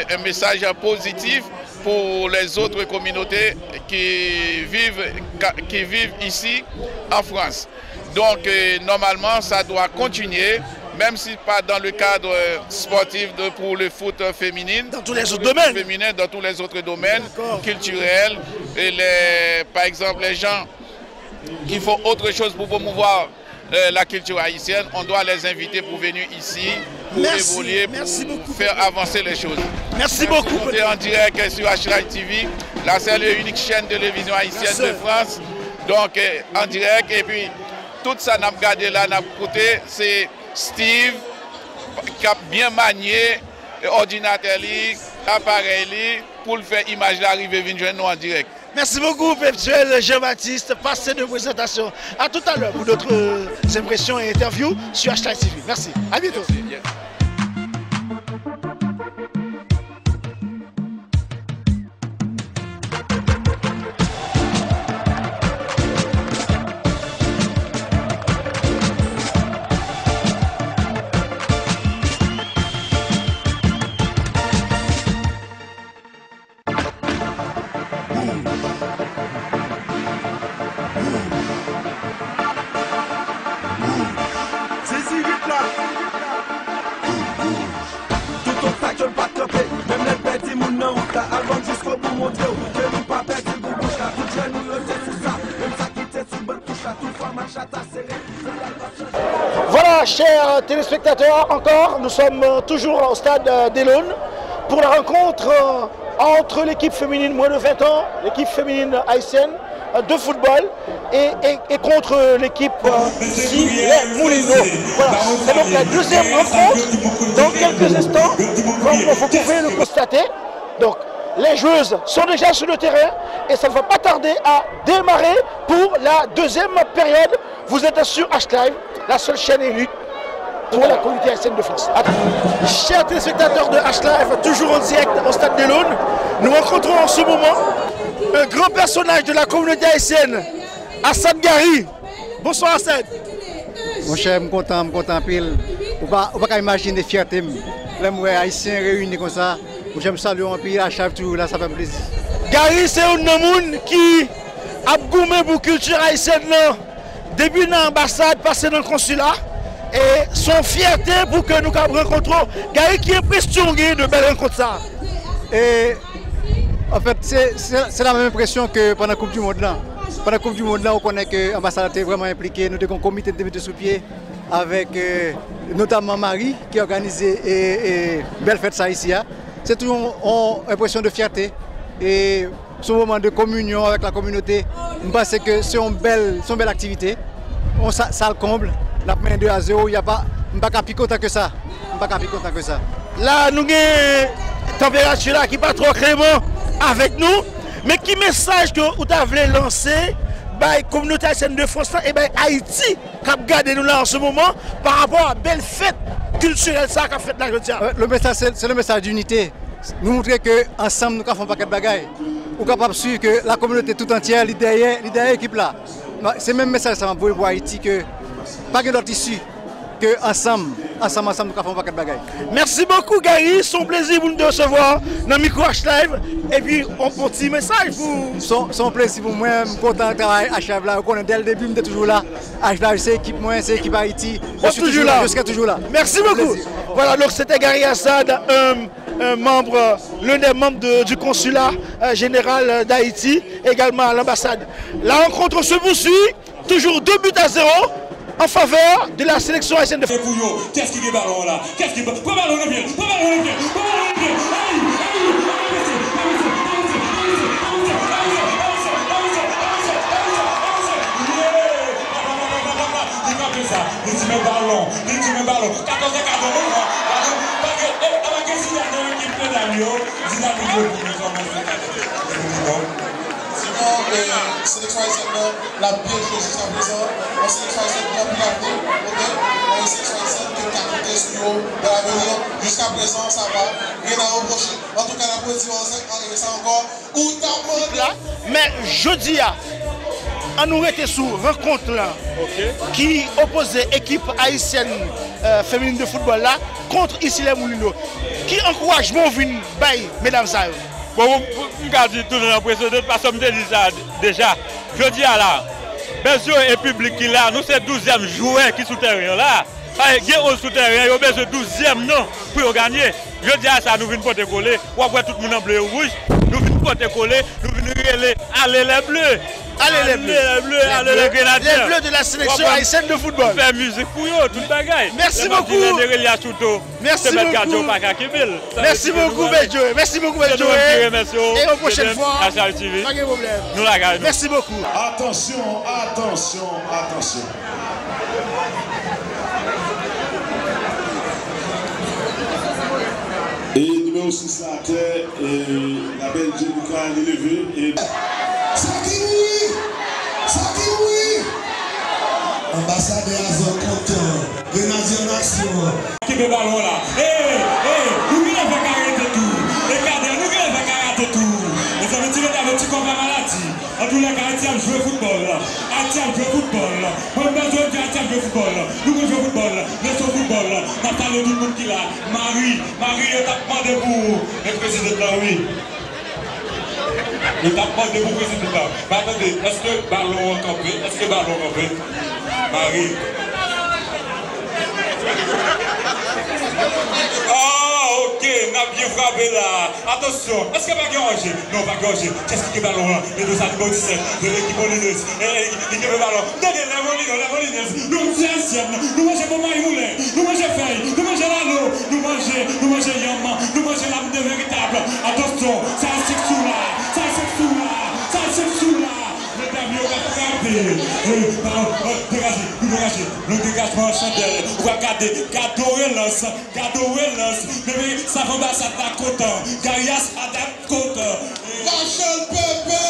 un message positif pour les autres communautés qui vivent ici en France. Donc normalement ça doit continuer, même si pas dans le cadre sportif pour le foot féminin. Dans tous les autres domaines. Féminin, dans tous les autres domaines culturels. Et par exemple les gens qui font autre chose pour promouvoir la culture haïtienne, on doit les inviter pour venir ici, pour évoluer, pour faire avancer les choses. Merci beaucoup. On est en direct sur H-Live TV, la seule et unique chaîne de télévision haïtienne de France. Donc en direct, et puis tout ça n'a regardé là, n'a écouté, c'est Steve qui a bien manié l'ordinateur, l'appareil pour le faire image l'arrivée venir nous en direct. Merci beaucoup, Pétuel Jean-Baptiste. Passez de présentation. À tout à l'heure pour d'autres impressions et interviews sur H-Live TV. Merci. À bientôt. Merci. je ne pas camper. Même les petits moun nan route là, avant jusqu'au bout montrer que nous pas perdu pour bouche là. Tout jeune nous rete sous ça, même ça qui était sous bonne touche là, tout fois match à ta serré. Voilà, chers téléspectateurs, encore, nous sommes toujours au stade d'Elon pour la rencontre entre l'équipe féminine moins de 20 ans, l'équipe féminine haïtienne de football et contre l'équipe les Moulineaux. Voilà, c'est donc la deuxième rencontre dans quelques instants, comme vous pouvez le constater. Donc, les joueuses sont déjà sur le terrain et ça ne va pas tarder à démarrer pour la deuxième période. Vous êtes sur H-Live, la seule chaîne élue pour la communauté haïtienne de France. Chers téléspectateurs de H-Live, toujours en direct au stade de l'Aune, nous rencontrons en ce moment un grand personnage de la communauté haïtienne, Assad Gari. Bonsoir Assad. Mon cher, je suis content pile. On ne peut pas imaginer la fierté. Les haïtiens réunis comme ça, j'aime saluer un pays à chaque tour, là ça fait plaisir. Gari, c'est un homme qui a goûté pour la culture haïtienne. Depuis l'ambassade, passé dans le consulat, et son fierté pour que nous rencontrons. Gary, qui est pressionné de belles rencontres ça. Et en fait, c'est la même impression que pendant la Coupe du Monde là. Pendant la Coupe du Monde là, on connaît que l'ambassade était vraiment impliquée. Nous avons un comité de mettre sous pied avec notamment Marie qui a organisé belle fête ça ici. C'est toujours une impression de fierté. Et ce moment de communion avec la communauté, je pense que c'est une belle activité. Ça le comble. La main 2-0, il n'y a pas plus content que ça. Là, nous avons une température là qui n'est pas trop clément avec nous. Mais qui message que vous avez lancé par la communauté haïtienne de France et Haïti qui a gardé nous là en ce moment par rapport à la belle fête culturelle ça qu'a fait là aujourd'hui. Le message, c'est le message d'unité. Nous montrer qu'ensemble nous faisons un paquet de bagailles. Nous sommes capables de suivre que la communauté tout entière, les derrière l'équipe là. C'est le même message pour Haïti que pas que d'autres issues, que ensemble nous faisons un paquet de bagailles. Merci beaucoup Gary, son plaisir pour nous recevoir dans le micro H-Live et puis un petit message pour... Son plaisir pour moi, je suis content de travailler à H-Live là, dès le début, je suis toujours là. H-Live c'est équipe moi, c'est équipe Haïti, je suis toujours là, je serai toujours là. Merci beaucoup. Voilà, donc c'était Gary Assad, l'un des membres du consulat général d'Haïti, également à l'ambassade. La rencontre se poursuit, toujours 2-0 en faveur de la sélection haïtienne de football. Qu'est-ce qui est ballon là? Qu'est-ce qui est ballon? Pas ballon au pied, pas ballon au pied, pas ballon au pied. Ballon, 14 sélection haïtienne la bien joué jusqu'à présent. La sélection haïtienne bien plus l'avenir. La sélection haïtienne qui a compté sur de l'avenir. Jusqu'à présent, ça va. Rien à reprocher. En tout cas, la position en ça encore. Où t'as mais jeudi, on nous était sous rencontre là, qui opposait l'équipe haïtienne féminine de football là contre ici les Moulineaux. Qui encouragement vient bailler, mesdames et messieurs? Bon, je dis tout l'impression de parce que je dis ça déjà. Je dis à là, bien sûr, le public qui est là, nous c'est 12e joueur qui est sous terrain là. Il y a un souterrain, il y a besoin de 12e non pour gagner. Je dis à ça, nous venons porter coller, on voit tout le monde en bleu et rouge. Nous venons porter coller, nous venons aller les bleus. Allez les bleus, allez les grenadiers. Les bleus de la sélection haïtienne de football. Faire musique pour eux, toute bagaille. Merci beaucoup. Merci beaucoup. Merci beaucoup, Benjo. Merci beaucoup, Benjo. Et aux prochaines fois. Pas de problème. Nous la gagnons. Merci beaucoup. Attention, attention, attention. Et numéro 6 à terre, la belle Jenica l'élevé et... Sakinoui ambassadeur Azor content, Grenadier Nation. Qui fait ballon là? Nous voulons faire arrêter tout. Regardez, nous voulons faire arrêter tout. Les amis, tu veux petit combat maladie. En tous les cas, Haïti a joué football. Haïti a joué football. Moi, je veux dire Haïti a joué football. Nous jouons football. Nous jouons football. Nous parlons tout le monde qui là. Marie, est à demandé pour le président là, oui. Le tapement de vous président là. Mais attendez, est-ce que ballon est campé? Est-ce que ballon est campé? Marie. Ah, ok, n'a bien là. Attention, est-ce que pas Gorgé? Non, pas Gorgé. Qu'est-ce qui est ballon là? Les deux animaux 17 de l'équipe Molineuse. Et il est ballon. Donnez la Molineuse. Nous mangeons ancienne. Nous mangeons Bomba et Moulin. Nous mangeons Feuille. Nous mangeons l'anneau. Nous mangeons Yamma. Nous mangeons l'âme de véritable. Attention, ça c'est sous là. Ça c'est sous là. Ça c'est sous là. Mesdames, on va frapper. Dégagez. Le dégagement en chandelle. On va garder. Gado relance. Mais ça va pas s'attaquer content. Garias adapte content. Rachel Pepe,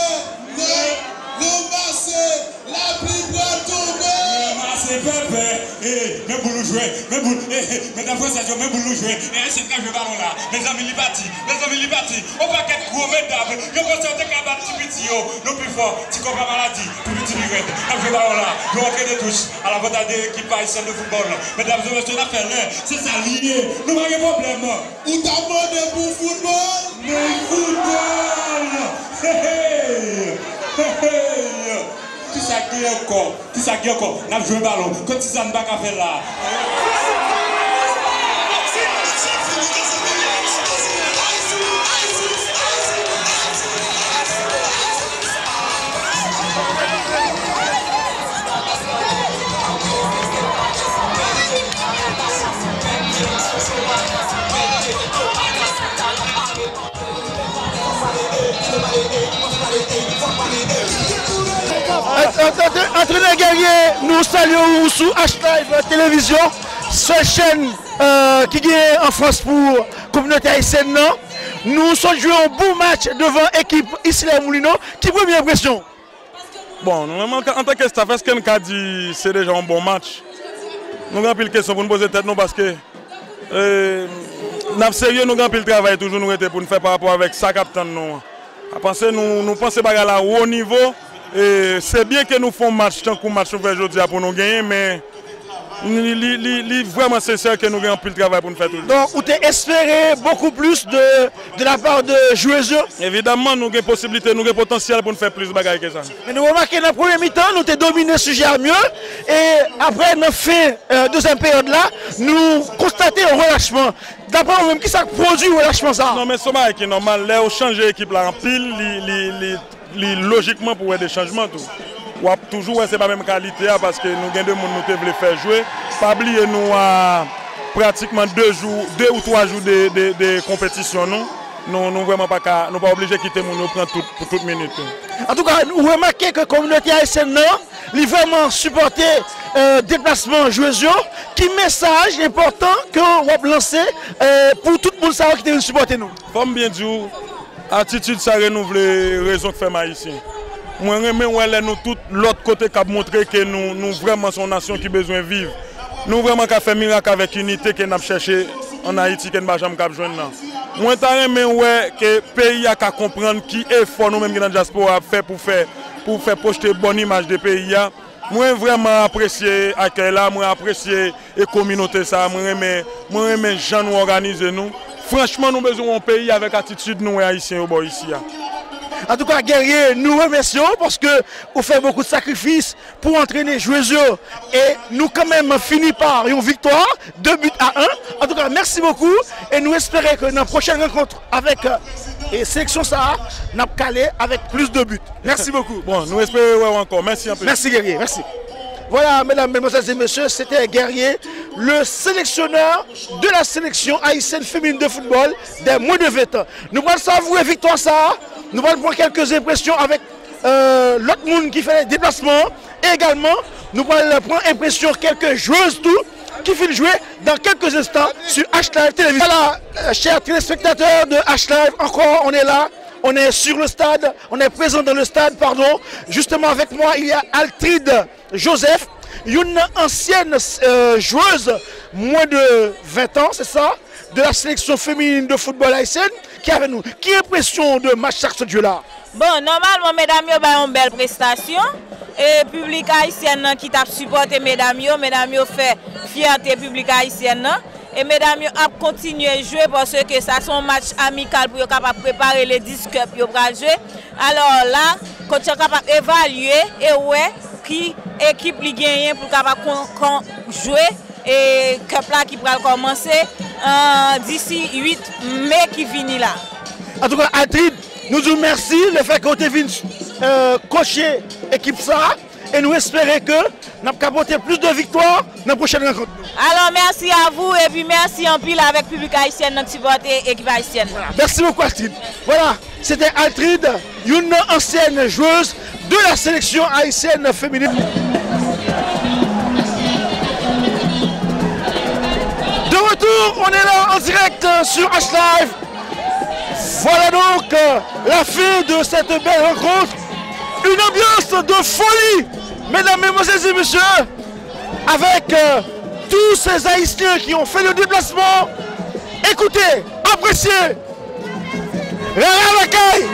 nous passer, la pluie va tomber. C'est Pepe, même pour nous jouer, mesdames et même pour nous jouer, et c'est quand je vais ballon là, mes amis Libati, on va qu'être gros mesdames, je pense que c'est un petit petit, nous plus fort, si on va maladie, tout petit migrette, quand je vais ballon là, je rentre des touches, à la vente de l'équipe haïtienne de football, mesdames et messieurs, on a fait l'un, c'est ça lié, nous n'avons pas de problème. Où t'as demandé pour football? Mais football! Qui ça qui est encore? On a joué un ballon. Quand ils n'ont pas qu'à faire là. Entraîneur Guerrier, nous saluons sous H-Live Télévision, seule chaîne qui est en France pour la communauté haïtienne. Nous sommes joués un bon match devant l'équipe ici à Moulino. Qui première impression? Bon, en tant que staff, est-ce qu'on a dit c'est déjà un bon match? Nous avons pile de questions pour nous poser tête nous parce que nous sérieux, nous avons pile de travail toujours nous pour nous faire par rapport avec ça capitaine nous. Nous pensons à la haut niveau. C'est bien que nous faisons match tant qu'on match aujourd'hui pour nous gagner, mais vraiment c'est sûr que nous avons plus de travail pour nous faire tout. Donc, vous avez espéré beaucoup plus de la part de joueuses? Évidemment, nous avons possibilité, nous avons potentiel pour nous faire plus de bagages que ça. Mais nous remarquons que dans la première mi-temps, nous avons dominé le sujet à mieux. Et après, dans la fin deuxième période là, nous constatons un relâchement. D'après vous-même, qui ça produit le relâchement ça? Non, mais c'est qui est normal. Là, on change l'équipe là en pile, logiquement pour des changements. Tout. Toujours, c'est pas la même qualité parce que nous avons deux personnes qui veulent faire jouer. Pas oublier, nous avons pratiquement 2 ou 3 jours de compétition. Nous vraiment pas obligés de quitter nous prendre pour toute minute. En tout cas, vous remarquez que la communauté haïtienne est vraiment supporté déplacement joueurs. Qui message important que vous avez lancé pour tout le monde qui est supporté nous? Comme bien dit, attitude ça renouvelle raison que fait haïtien. Moi j'aime nous tout l'autre côté qui a montré que nous vraiment son nation qui a besoin de vivre. Nous vraiment qu'a fait miracle avec unité que nous avons cherché en Haïti que nous n'avons jamais capté. Moi j'aime que le pays a qu'à comprendre qui est fort nous même dans la diaspora fait pour faire projeter une bonne image du pays. Moi vraiment apprécié l'accueil là, moi apprécié la communauté ça, moi j'aime les gens nous organiser nous. Franchement, nous avons besoin d'un pays avec attitude nous haïtiens ici. En tout cas, Guerrier, nous remercions parce que vous faites beaucoup de sacrifices pour entraîner les joueurs. Et nous quand même finissons par une victoire, 2-1. En tout cas, merci beaucoup. Et nous espérons que dans la prochaine rencontre avec la sélection Sahara, nous allons caler avec plus de buts. Merci beaucoup. Bon, nous espérons encore. Merci un peu. Merci Guerrier, merci. Voilà, mesdames, mesdemoiselles et messieurs, c'était Guerrier, le sélectionneur de la sélection haïtienne féminine de football des moins de 20 ans. Nous allons savourer victoire ça. Nous allons prendre quelques impressions avec l'autre monde qui fait les déplacements. Et également, nous allons prendre impression quelques joueuses tout qui finissent jouer dans quelques instants sur H-Live Télévision. Voilà, chers téléspectateurs de H-Live, encore on est là. On est sur le stade, on est présent dans le stade, pardon. Justement avec moi, il y a Altride Joseph, une ancienne joueuse, moins de 20 ans, c'est ça, de la sélection féminine de football haïtienne, qui est avec nous. Quelle impression de match ce Dieu-là? Bon, normalement, mesdames, il y a une belle prestation. Et le public haïtien qui t'a supporté, mesdames, fait fierté public haïtienne. Et mesdames, ont continué à jouer parce que ça c'est un match amical pour capable préparer les 10 cups pour jouer. Alors là, quand tu es capable d'évaluer et ouais, qui équipe li gagne pour capable jouer et cup là qui va commencer. d'ici 8 mai qui vient là. En tout cas, Altrid, nous disons merci le fait qu'on ait venu coacher l'équipe ça et nous espérons que nous avons capoté plus de victoires dans la prochaine rencontre. Alors merci à vous et puis merci en pile avec le public haïtien qui supporte l'équipe haïtienne. Voilà. Merci beaucoup Altrid. Voilà, c'était Altrid, une ancienne joueuse de la sélection haïtienne féminine. De retour, on est là en direct sur H-Live. Voilà donc la fin de cette belle rencontre. Une ambiance de folie, mesdames, mesdemoiselles et messieurs, avec tous ces Haïtiens qui ont fait le déplacement. Écoutez, appréciez. La Bagaille.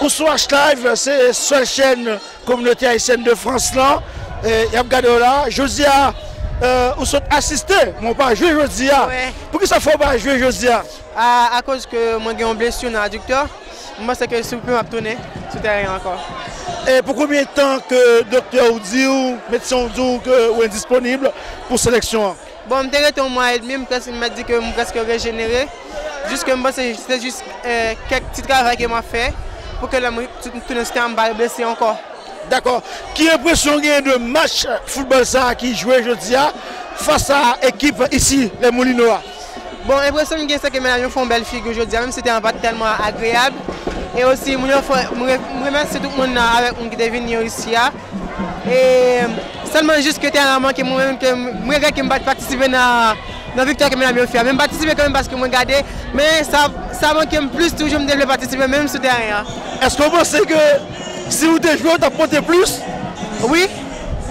Sur H-Live, c'est la seule chaîne communauté haïtienne de France là. Et y a regardé là, Josia, où sont assistés, moi pas jouer Josia. Pourquoi ça faut pas jouer Josia? À cause que moi j'ai une blessure dans l'adducteur, moi c'est que si vous pouvez m'abtonner, sur terrain encore. Et pour combien de temps que le docteur vous dit ou médecin vous dit que vous êtes disponible pour sélection? Bon, je suis resté un mois et demi, il m'a dit que je suis presque régénéré. Juste que moi c'est juste quelques petits travaux que m'a fait. Pour que tout le système va blessé encore. D'accord. Qui impression de match football ça qui jouait aujourd'hui face à l'équipe ici, les Moulinois? Bon, l'impression que c'est que mes font une belle figure aujourd'hui, même si c'était un match tellement agréable. Et aussi, je remercie tout le monde avec qui est venu ici. Et seulement juste que c'était que moi-même que je ne participer dans la victoire que je fait. Même participer quand même parce que je regardé, mais ça manque plus toujours de me participer même sur le terrain. Est-ce que vous pensez que si vous êtes joué, vous apportez plus? Oui.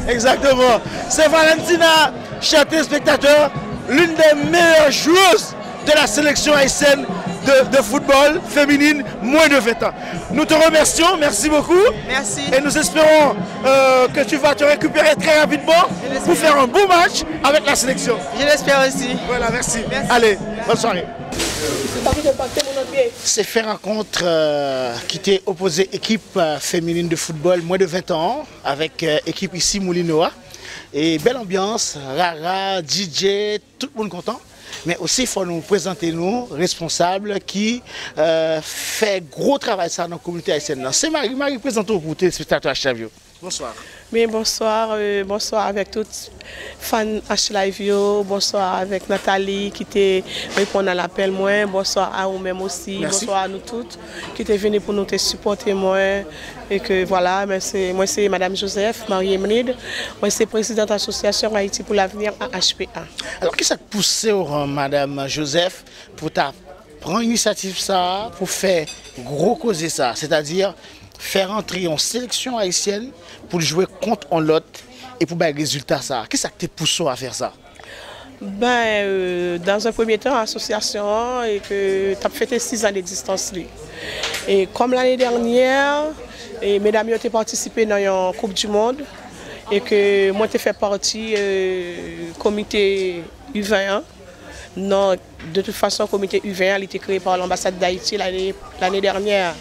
Exactement. C'est Valentina, chers téléspectateurs, l'une des meilleures joueuses de la sélection haïtienne de football féminine moins de 20 ans. Nous te remercions, merci beaucoup. Merci. Et nous espérons que tu vas te récupérer très rapidement pour faire un beau match avec la sélection. Je l'espère aussi. Voilà, merci. Allez, bonne soirée. C'est fait rencontre qui était opposé équipe féminine de football moins de 20 ans avec équipe ici Moulinois. Et belle ambiance, Rara, DJ, tout le monde content. Mais aussi, il faut nous présenter nous, responsables, qui fait gros travail ça dans la communauté haïtienne. C'est Marie. Marie, présente-nous pour les spectateurs H-Live. Bonsoir. Mais bonsoir, bonsoir avec toutes fans H-Live, bonsoir avec Nathalie qui te répond à l'appel moi, bonsoir à vous-même aussi, merci. Bonsoir à nous toutes qui te venus pour nous te supporter moi. Et que voilà, moi c'est Madame Joseph, Marie Emride, moi c'est présidente de l'association Haïti pour l'avenir à HPA. Alors qu'est-ce qui t'a poussé Madame Joseph pour prendre l'initiative ça, pour faire gros causer ça, c'est-à-dire faire entrer en sélection haïtienne pour jouer contre l'autre et pour faire résultat ça. Qu'est-ce qui t'a poussé à faire ça? Dans un premier temps, l'association et que tu as fait 6 ans d'existence. Et comme l'année dernière, mesdames ont participé dans une Coupe du Monde et que moi j'ai fait partie du comité U21. Non, de toute façon, le comité U21 a été créé par l'ambassade d'Haïti l'année dernière.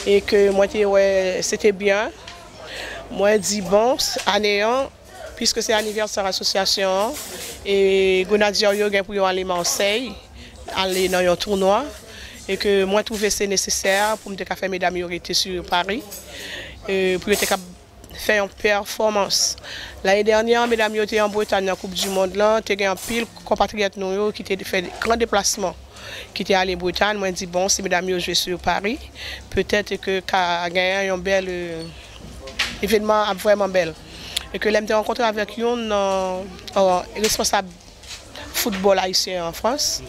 Et que moi, ouais, c'était bien. Moi, je dis bon, année 1, puisque c'est l'anniversaire de l'association, Et Grenadier yo gen pour aller à Marseille, aller dans un tournoi. Et que moi, je trouvais c'est nécessaire pour me faire mesdames été sur Paris. Pour faire une performance. L'année dernière, mesdames étaient en Bretagne, dans la Coupe du Monde, là, il y a un pile compatriotes qui étaient fait de grands déplacements, qui étaient allés en Bretagne. Moi, je dis, bon, si mesdames jouent sur Paris, peut-être que gagner un bel événement vraiment bel. Et que l'ai rencontré avec un responsable football haïtien en France.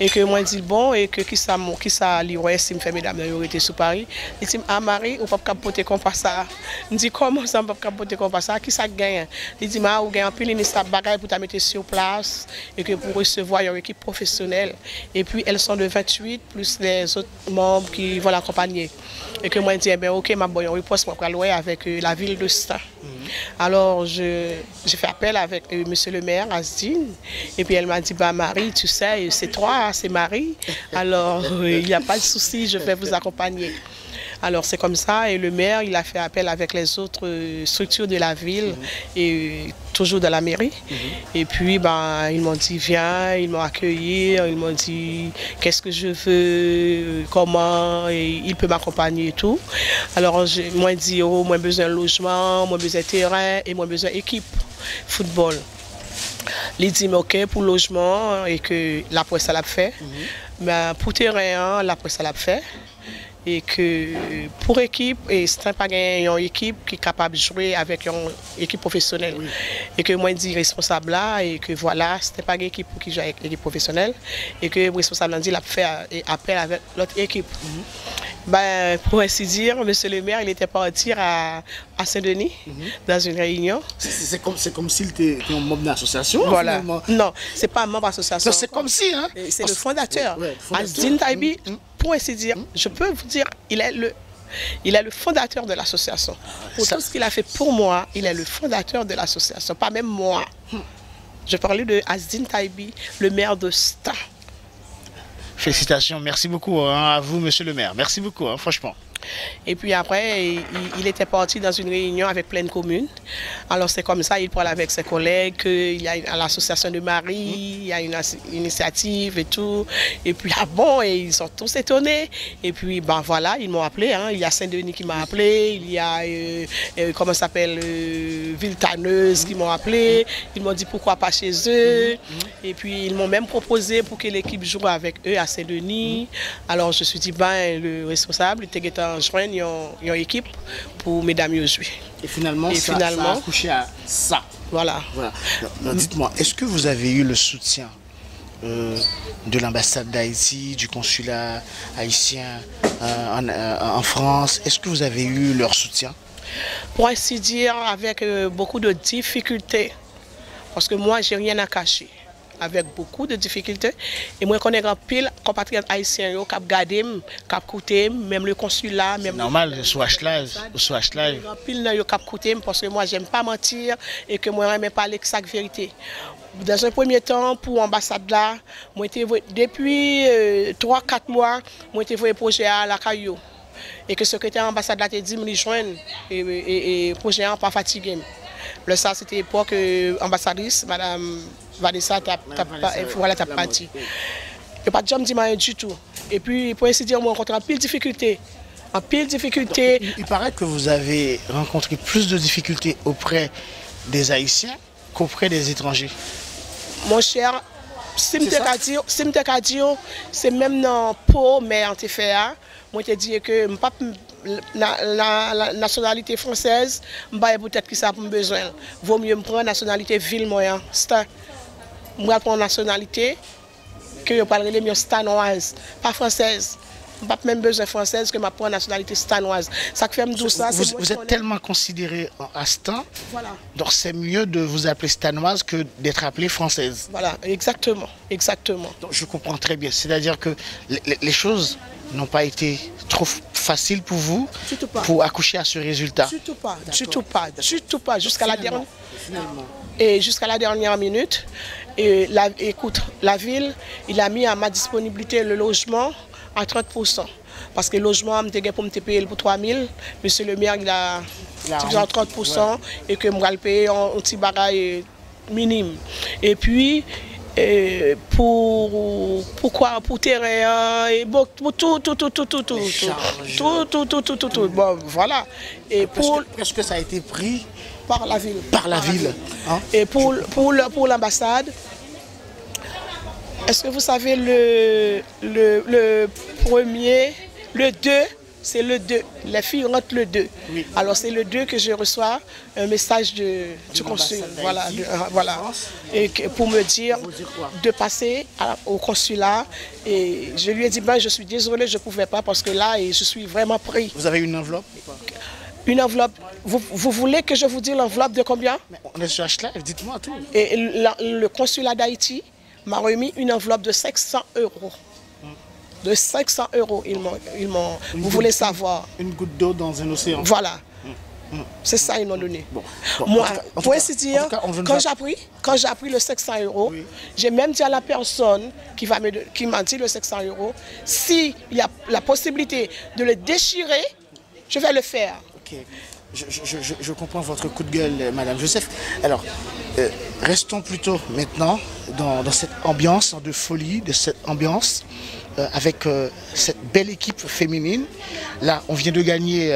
Et que moi je dis bon et que qui ça lirait si me fait mesdames été sur Paris. Il dit ah Marie ou pas capoter comme ça. Je dis comment ça pas capoter comme ça qui ça gagne. Il dit ma ou gagne un pile ça bagaille pour ta mettre sur place et que pour recevoir une équipe professionnelle et puis elles sont de 28 plus les autres membres qui vont l'accompagner. Et que moi je dis ben OK ma bonne réponse pour aller avec la ville de Sta. Alors j'ai fait appel avec monsieur le maire Asdine et puis elle m'a dit bah Marie tu sais c'est toi c'est Marie alors il n'y a pas de souci je vais vous accompagner. Alors c'est comme ça et le maire il a fait appel avec les autres structures de la ville et toujours de la mairie et puis ben ils m'ont dit viens, ils m'ont accueilli, ils m'ont dit qu'est-ce que je veux, comment et il peut m'accompagner et tout. Alors moi dit oh moi besoin de logement, moi besoin de terrain et moi besoin d'équipe football. Il dit ok pour logement et que la presse ça l'a fait, mais pour terrain la presse ça l'a fait. Et que pour équipe, et c'est pas une équipe qui est capable de jouer avec une équipe professionnelle. Et que moi je dis responsable là, et que voilà, c'était pas une équipe qui joue avec l'équipe professionnelle, et que le responsable a dit l'a fait appel avec l'autre équipe. Ben, pour ainsi dire, monsieur le maire, il était parti à Saint-Denis dans une réunion. C'est comme s'il était un membre d'association. Voilà. Non, c'est pas un membre d'association. C'est comme si, hein. C'est le fondateur. Asdine Taibi, pour ainsi dire, je peux vous dire, il est le fondateur de l'association. Pour tout ce qu'il a fait pour moi, il est le fondateur de l'association, pas même moi. Je parlais de Asdine Taibi, le maire de Sta. Félicitations, merci beaucoup à vous, monsieur le maire. Merci beaucoup, franchement. Et puis après, il était parti dans une réunion avec plein de communes. Alors c'est comme ça, il parle avec ses collègues, il y a l'association de Marie, il y a une initiative et tout. Et puis ah bon, et ils sont tous étonnés. Et puis ben voilà, ils m'ont appelé. Il y a Saint-Denis qui m'a appelé, il y a comment ça s'appelle Ville-Tanneuse qui m'ont appelé. Ils m'ont dit pourquoi pas chez eux. Et puis ils m'ont même proposé pour que l'équipe joue avec eux à Saint-Denis. Alors je me suis dit ben le responsable était joindre une équipe pour mesdames jouer. Et finalement, ça a accouché à ça. Voilà. Dites-moi, est-ce que vous avez eu le soutien de l'ambassade d'Haïti, du consulat haïtien en France? Est-ce que vous avez eu leur soutien? Pour ainsi dire, avec beaucoup de difficultés. Parce que moi, j'ai rien à cacher. Avec beaucoup de difficultés. Et moi, je connais un pile compatriotes haïtiens qui ont gardé, qui ont écouté, même le consulat. C'est normal, sur H-Live. Un pile qui ont écouté parce que moi, je n'aime pas mentir et que moi, je n'aime pas l'exacte vérité. Dans un premier temps, pour l'ambassade là, depuis 3-4 mois, moi, j'ai envoyé un projet à la Caillou. Et que le secrétaire de l'ambassade là, a dit, me joindre et le projet n'est pas fatigué. Le ça, c'était l'époque ambassadrice, madame Vanessa, t'as parti. Et pas de jamais dit rien du tout. Et puis, pour ainsi dire, moi, rencontré en pile de difficultés. Il paraît que vous avez rencontré plus de difficultés auprès des Haïtiens qu'auprès des étrangers. Mon cher, si je dis, c'est même dans Pau, mais en TFA, moi, je dis que la nationalité française, peut-être que ça a besoin. Vaut mieux me prendre la nationalité ville moyen. Moi, prendre la nationalité que je parle de stanoise, pas française. Je n'ai pas même besoin de française que je prends la nationalité stanoise. Ça fait me dire ça. Vous êtes tellement considéré à Stan, voilà. Donc c'est mieux de vous appeler stanoise que d'être appelée française. Voilà, exactement. Donc je comprends très bien. C'est-à-dire que les choses n'ont pas été trop faciles pour vous pour accoucher à ce résultat. Surtout pas. Jusqu'à la dernière. Et jusqu'à la dernière minute, écoute, la ville, il a mis à ma disponibilité le logement à 30%. Parce que le logement, je suis pour me payer pour 3 000. Monsieur le maire, il a 30% et que je vais payer un petit bagage minime. Et puis, pourquoi pour terrain et bon, pour tout. Bon, voilà. Et presque ça a été pris par la ville. Par la ville. Hein? Et pour l'ambassade, est-ce que vous savez le premier, le 2, c'est le 2. Les filles rentrent le 2. Oui. Alors c'est le 2 que je reçois un message du consul. Voilà, et pour me dire de passer au consulat. Et je lui ai dit, je suis désolée, je ne pouvais pas parce que là, je suis vraiment pris. Vous avez une enveloppe? Une enveloppe. Vous voulez que je vous dise l'enveloppe de combien? On est sur H-Live, dites-moi tout. Et le consulat d'Haïti m'a remis une enveloppe de 500 €. De 500 €, vous voulez savoir. Une goutte d'eau dans un océan. Voilà. C'est ça ils m'ont donné. Moi, pour ainsi dire, quand j'ai appris le 500 €, j'ai même dit à la personne qui m'a dit le 500 €, s'il y a la possibilité de le déchirer, je vais le faire. Ok. Je comprends votre coup de gueule, Madame Joseph. Alors, restons plutôt maintenant dans cette ambiance de folie, de cette ambiance avec cette belle équipe féminine. Là, on vient de gagner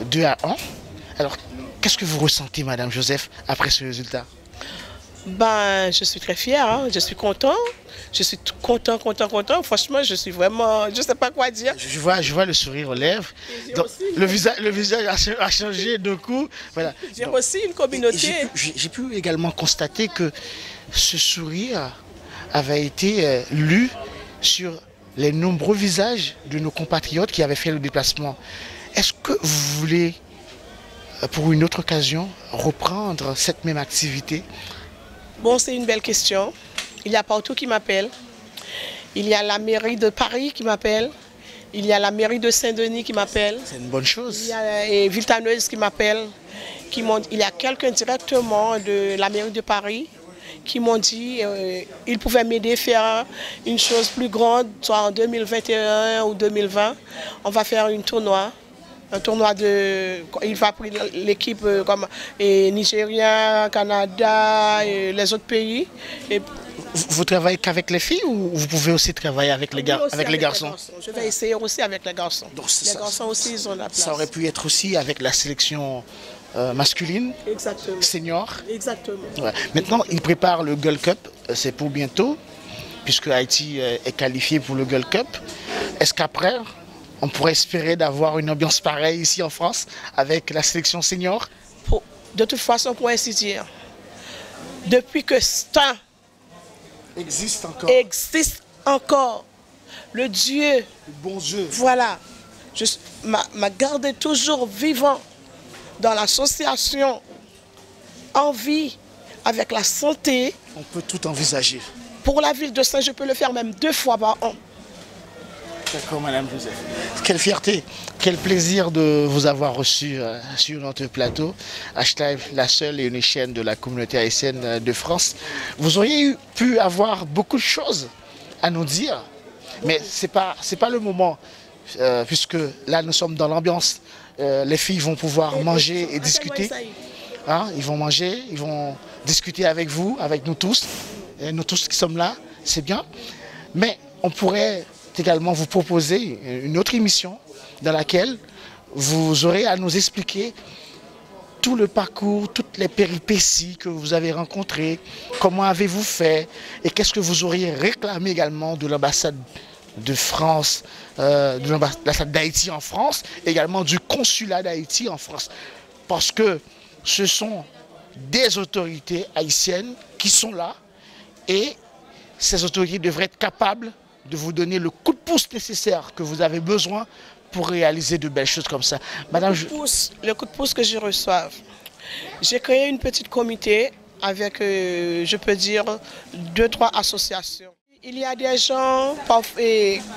2-1. Alors, qu'est-ce que vous ressentez, Madame Joseph, après ce résultat? Je suis très fière, hein. Je suis content. Je suis content. Franchement, je suis vraiment... Je ne sais pas quoi dire. Je vois le sourire aux lèvres. Donc, le visage a changé d'un coup. Voilà. J'ai aussi une communauté. J'ai pu également constater que ce sourire avait été lu sur les nombreux visages de nos compatriotes qui avaient fait le déplacement. Est-ce que vous voulez, pour une autre occasion, reprendre cette même activité? Bon, c'est une belle question. Il y a partout qui m'appellent. Il y a la mairie de Paris qui m'appelle. Il y a la mairie de Saint-Denis qui m'appelle. C'est une bonne chose. Il y a Villetaneuse qui m'appelle. Il y a quelqu'un directement de la mairie de Paris qui m'ont dit qu'ils pouvaient m'aider à faire une chose plus grande, soit en 2021 ou 2020. On va faire un tournoi il va prendre l'équipe comme Nigeria, Canada et les autres pays. Et vous travaillez qu'avec les filles ou vous pouvez aussi travailler avec les garçons? Je vais essayer aussi avec les garçons. Donc, les garçons aussi, ils ont la place. Ça aurait pu être aussi avec la sélection masculine, senior. Exactement. Ouais. Maintenant, ils préparent le Girl Cup, c'est pour bientôt, puisque Haïti est qualifié pour le Girl Cup. Est-ce qu'après, on pourrait espérer d'avoir une ambiance pareille ici en France avec la sélection senior? De toute façon, pour ainsi dire, depuis que ça existe encore, le Dieu, le bon Dieu, voilà, m'a gardé toujours vivant dans l'association en vie, avec la santé. On peut tout envisager. Pour la ville de Saint, je peux le faire même 2 fois par an. D'accord, Madame Joseph. Quelle fierté, quel plaisir de vous avoir reçu sur notre plateau. H-Live, la seule et unique chaîne de la communauté haïtienne de France. Vous auriez pu avoir beaucoup de choses à nous dire, mais c'est pas le moment, puisque là nous sommes dans l'ambiance. Les filles vont pouvoir manger et discuter. Hein, ils vont manger, ils vont discuter avec vous, avec nous tous. Et nous tous qui sommes là, c'est bien. Mais on pourrait également vous proposer une autre émission dans laquelle vous aurez à nous expliquer tout le parcours, toutes les péripéties que vous avez rencontrées, comment avez-vous fait et qu'est-ce que vous auriez réclamé également de l'ambassade de France, de l'ambassade d'Haïti en France, également du consulat d'Haïti en France. Parce que ce sont des autorités haïtiennes qui sont là et ces autorités devraient être capables de vous donner le coup de pouce nécessaire que vous avez besoin pour réaliser de belles choses comme ça. Madame, le coup de pouce que je reçois, j'ai créé une petite comité avec, je peux dire, 2-3 associations. Il y a des gens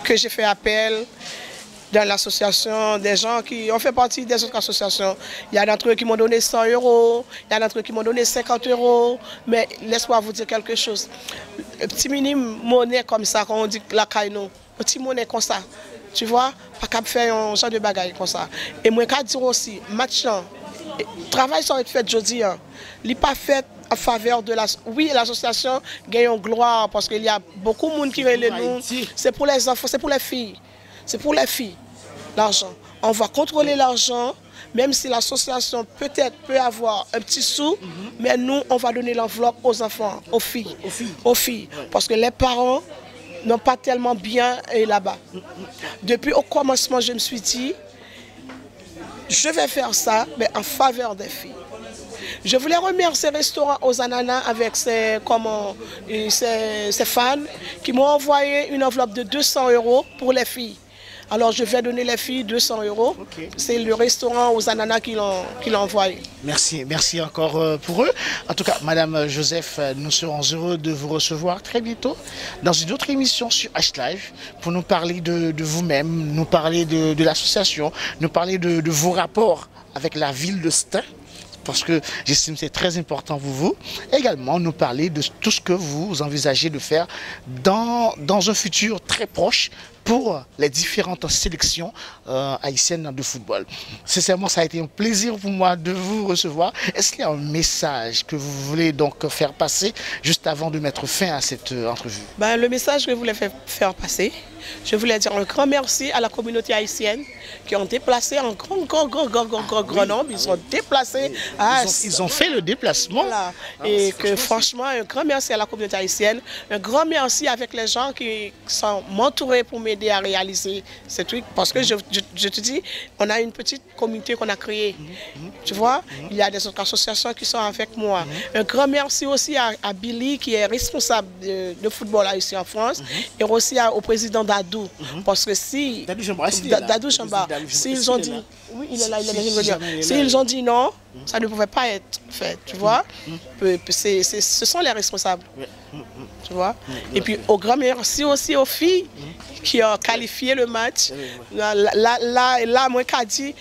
que j'ai fait appel dans l'association, des gens qui ont fait partie des autres associations. Il y a d'entre eux qui m'ont donné 100 €, il y a d'entre eux qui m'ont donné 50 €, mais laisse-moi vous dire quelque chose. Un petit minime monnaie comme ça, quand on dit la caïno, petit monnaie comme ça, tu vois, pas qu'à faire un genre de bagaille comme ça. Et moi, je dire aussi, match, travail ça va être fait aujourd'hui, il n'est pas fait en faveur de la... Oui, l'association gagne en gloire parce qu'il y a beaucoup de monde qui relève nous. C'est pour les enfants, c'est pour les filles. C'est pour les filles, l'argent. On va contrôler l'argent, même si l'association peut-être peut avoir un petit sou, mais nous, on va donner l'enveloppe aux enfants, aux filles. Aux filles. Parce que les parents n'ont pas tellement bien là-bas. Depuis au commencement, je me suis dit, je vais faire ça, mais en faveur des filles. Je voulais remercier le restaurant aux ananas avec ses fans qui m'ont envoyé une enveloppe de 200 € pour les filles. Alors je vais donner les filles 200 €. C'est le restaurant aux ananas qui l'ont envoyé. Merci, merci encore pour eux. En tout cas, Madame Joseph, nous serons heureux de vous recevoir très bientôt dans une autre émission sur H-Live pour nous parler de vous-même, nous parler de l'association, nous parler de vos rapports avec la ville de Stein, parce que j'estime que c'est très important pour vous. Également, nous parler de tout ce que vous envisagez de faire dans un futur très proche pour les différentes sélections haïtiennes de football. Sincèrement, ça a été un plaisir pour moi de vous recevoir. Est-ce qu'il y a un message que vous voulez donc faire passer juste avant de mettre fin à cette entrevue? Le message que je voulais faire passer, je voulais dire un grand merci à la communauté haïtienne qui ont déplacé en grand nombre. Ils sont déplacés. Ils ont fait le déplacement. Voilà. Et que franchement, un grand merci à la communauté haïtienne. Un grand merci avec les gens qui sont mentorés pour m'aider à réaliser ce truc. Parce que je te dis, on a une petite communauté qu'on a créée. Tu vois, il y a des autres associations qui sont avec moi. Un grand merci aussi à Billy qui est responsable de football ici en France. Et aussi au président Dadou. Parce que si... Dadou Chamba. S'ils ont dit... Oui, il est là, il est là. S'ils ont dit non, ça ne pouvait pas être fait, tu vois. Ce sont les responsables. Tu vois. Et puis, au grand merci aussi aux filles qui ont qualifié le match. Là, moi, j'ai dit,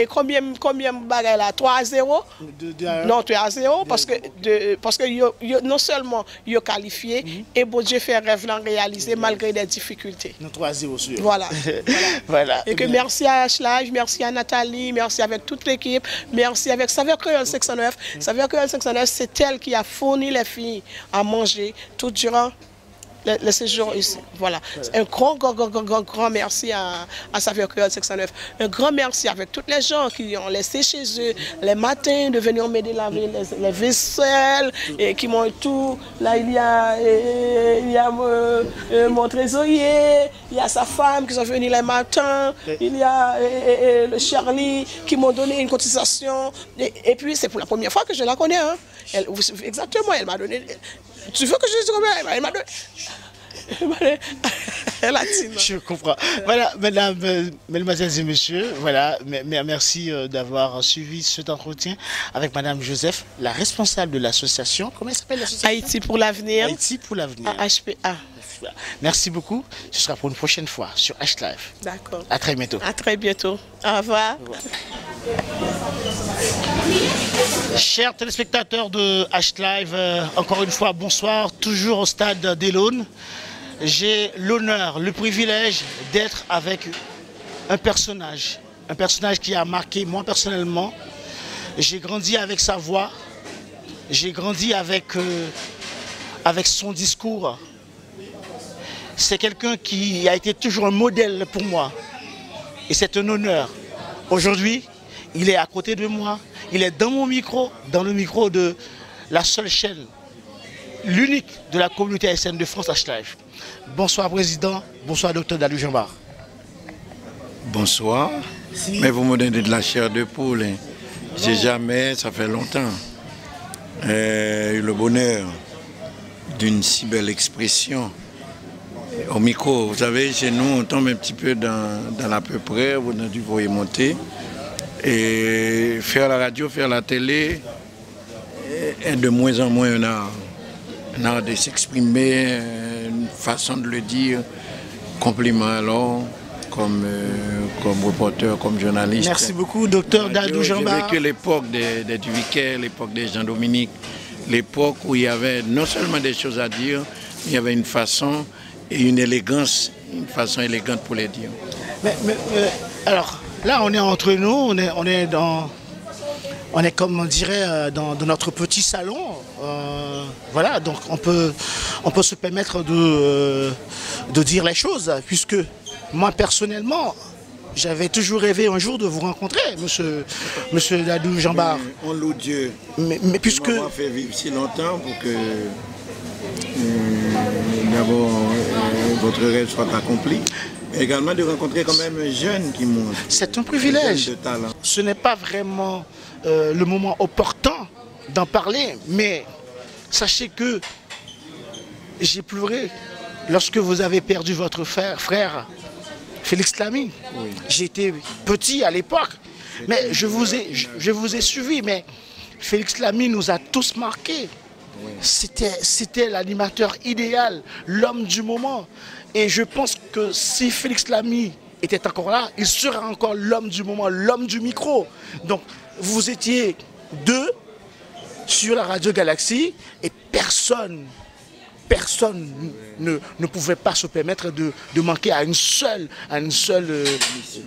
combien de bagages là? 3-0? Non, 3-0, parce que non seulement ils ont qualifié, et bon Dieu fait rêve l'en réaliser malgré des difficultés. 3-0 sûr. Voilà. Voilà. Et que merci à H-Live, merci à Nathalie, merci avec toute l'équipe, merci avec Saveur Créole 509. Saveur Créole 509, c'est elle qui a fourni les filles à manger tout durant le séjour ici. Voilà. Un grand merci à Saveur Créole 609. Un grand merci avec tous les gens qui ont laissé chez eux les matins de venir m'aider à laver les vaisselles et qui m'ont tout. Là, il y a mon trésorier, il y a sa femme qui sont venus les matins, il y a le Charlie qui m'ont donné une cotisation. Et puis, c'est pour la première fois que je la connais. Hein. Exactement, elle m'a donné... Tu veux que je dise combien? Elle m'a donné... Je comprends. Voilà, mesdames et messieurs, voilà, merci d'avoir suivi cet entretien avec Madame Joseph, la responsable de l'association. Comment elle s'appelle l'association? Haïti pour l'avenir. Haïti pour l'avenir. HPA. Merci beaucoup. Ce sera pour une prochaine fois sur H-Live. D'accord. À très bientôt. À très bientôt. Au revoir. Chers téléspectateurs de H-Live, encore une fois, bonsoir. Toujours au stade d'Elone. J'ai l'honneur, le privilège d'être avec un personnage qui a marqué moi personnellement. J'ai grandi avec sa voix, j'ai grandi avec son discours. C'est quelqu'un qui a été toujours un modèle pour moi et c'est un honneur. Aujourd'hui, il est à côté de moi, il est dans mon micro, dans le micro de la seule chaîne, l'unique de la communauté haïtienne de France H-Live. Bonsoir Président, bonsoir Dr Dadou Jambard. Bonsoir, mais vous me donnez de la chair de poule. J'ai jamais, ça fait longtemps, eu le bonheur d'une si belle expression au micro. Vous savez, chez nous, on tombe un petit peu dans l'à peu près, vous avez dû vous y monter. Et faire la radio, faire la télé est de moins en moins un art de s'exprimer, une façon de le dire, compliment alors, comme reporter, comme journaliste. Merci beaucoup, docteur Dadou Jambard. J'ai vécu l'époque des Duviquet, l'époque des Jean-Dominique, l'époque où il y avait non seulement des choses à dire, mais il y avait une façon et une élégance, une façon élégante pour les dire. Alors, là, on est entre nous, on est dans on est comme on dirait dans notre petit salon. Voilà, donc on peut se permettre de dire les choses, puisque moi personnellement, j'avais toujours rêvé un jour de vous rencontrer, monsieur Dadou Jean-Bar. On loue Dieu. Mais puisque... On fait vivre si longtemps pour que d'abord votre rêve soit accompli. Et également de rencontrer quand même un jeune qui monte. C'est un privilège. Ce n'est pas vraiment le moment opportun d'en parler, mais sachez que j'ai pleuré lorsque vous avez perdu votre frère Félix Lamy. Oui. J'étais petit à l'époque, mais je vous ai suivi, mais Félix Lamy nous a tous marqués. Oui. C'était l'animateur idéal, l'homme du moment. Et je pense que si Félix Lamy était encore là, il sera encore l'homme du moment, l'homme du micro. Donc vous étiez deux sur la Radio Galaxie et personne ne pouvait pas se permettre de manquer à une seule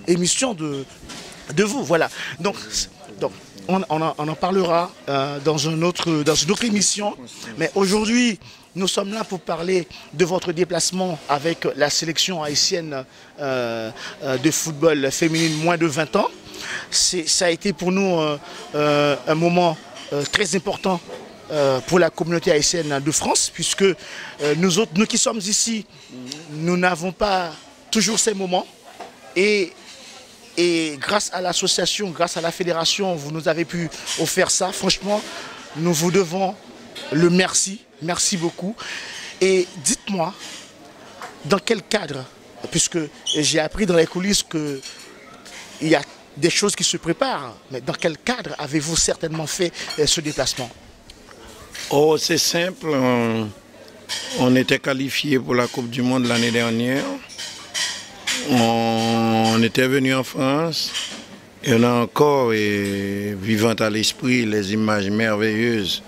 émission de vous. Voilà. Donc on en parlera dans une autre émission. Mais aujourd'hui, nous sommes là pour parler de votre déplacement avec la sélection haïtienne de football féminine moins de 20 ans. Ça a été pour nous un moment très important pour la communauté haïtienne de France, puisque nous qui sommes ici, nous n'avons pas toujours ces moments. Et grâce à l'association, grâce à la fédération, vous nous avez pu offrir ça. Franchement, nous vous devons le merci. Merci beaucoup. Et dites-moi, dans quel cadre, puisque j'ai appris dans les coulisses qu'il y a des choses qui se préparent, mais dans quel cadre avez-vous certainement fait ce déplacement? Oh, c'est simple. On était qualifié pour la Coupe du Monde l'année dernière. On était venu en France et on a encore vivant à l'esprit les images merveilleuses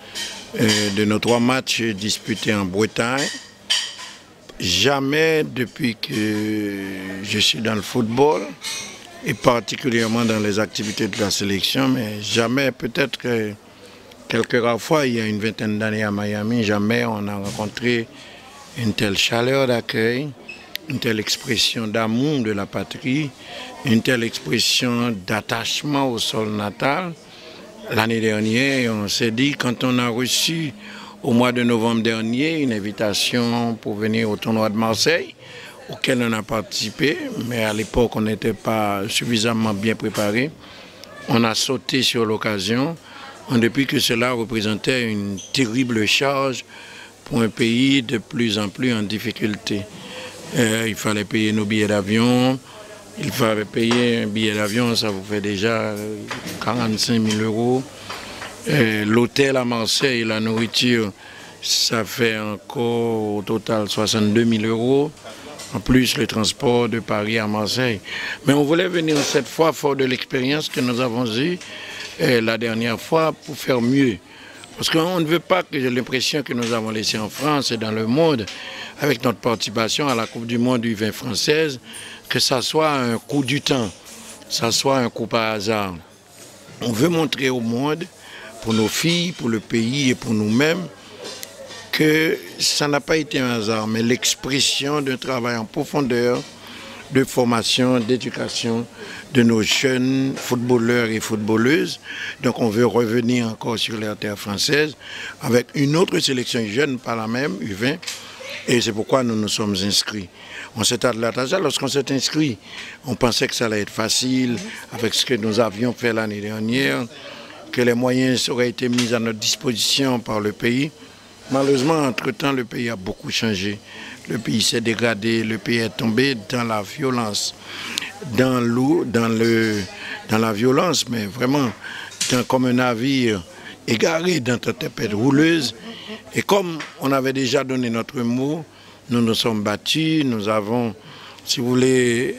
de nos 3 matchs disputés en Bretagne. Jamais depuis que je suis dans le football, et particulièrement dans les activités de la sélection, mais jamais, peut-être que quelques rares fois, il y a une vingtaine d'années à Miami, jamais on a rencontré une telle chaleur d'accueil, une telle expression d'amour de la patrie, une telle expression d'attachement au sol natal. L'année dernière, on s'est dit, quand on a reçu au mois de novembre dernier une invitation pour venir au tournoi de Marseille, auquel on a participé, mais à l'époque on n'était pas suffisamment bien préparé, on a sauté sur l'occasion, depuis que cela représentait une terrible charge pour un pays de plus en plus en difficulté. Il fallait payer nos billets d'avion. Il fallait payer un billet d'avion, ça vous fait déjà 45 000 €. L'hôtel à Marseille, la nourriture, ça fait encore au total 62 000 €. En plus, le transport de Paris à Marseille. Mais on voulait venir cette fois, fort de l'expérience que nous avons eue la dernière fois, pour faire mieux. Parce qu'on ne veut pas que j'ai l'impression que nous avons laissé en France et dans le monde, avec notre participation à la Coupe du Monde du 20 française, que ça soit un coup du temps, ça soit un coup par hasard. On veut montrer au monde, pour nos filles, pour le pays et pour nous-mêmes, que ça n'a pas été un hasard, mais l'expression d'un travail en profondeur, de formation, d'éducation de nos jeunes footballeurs et footballeuses. Donc on veut revenir encore sur la terre française avec une autre sélection jeune, pas la même, U20, et c'est pourquoi nous nous sommes inscrits. On s'est attelé, lorsqu'on s'est inscrit, on pensait que ça allait être facile avec ce que nous avions fait l'année dernière, que les moyens auraient été mis à notre disposition par le pays. Malheureusement, entre-temps, le pays a beaucoup changé. Le pays s'est dégradé, le pays est tombé dans la violence, dans la violence, mais vraiment comme un navire égaré dans une tempête rouleuse. Et comme on avait déjà donné notre mot, nous nous sommes battus, nous avons, si vous voulez,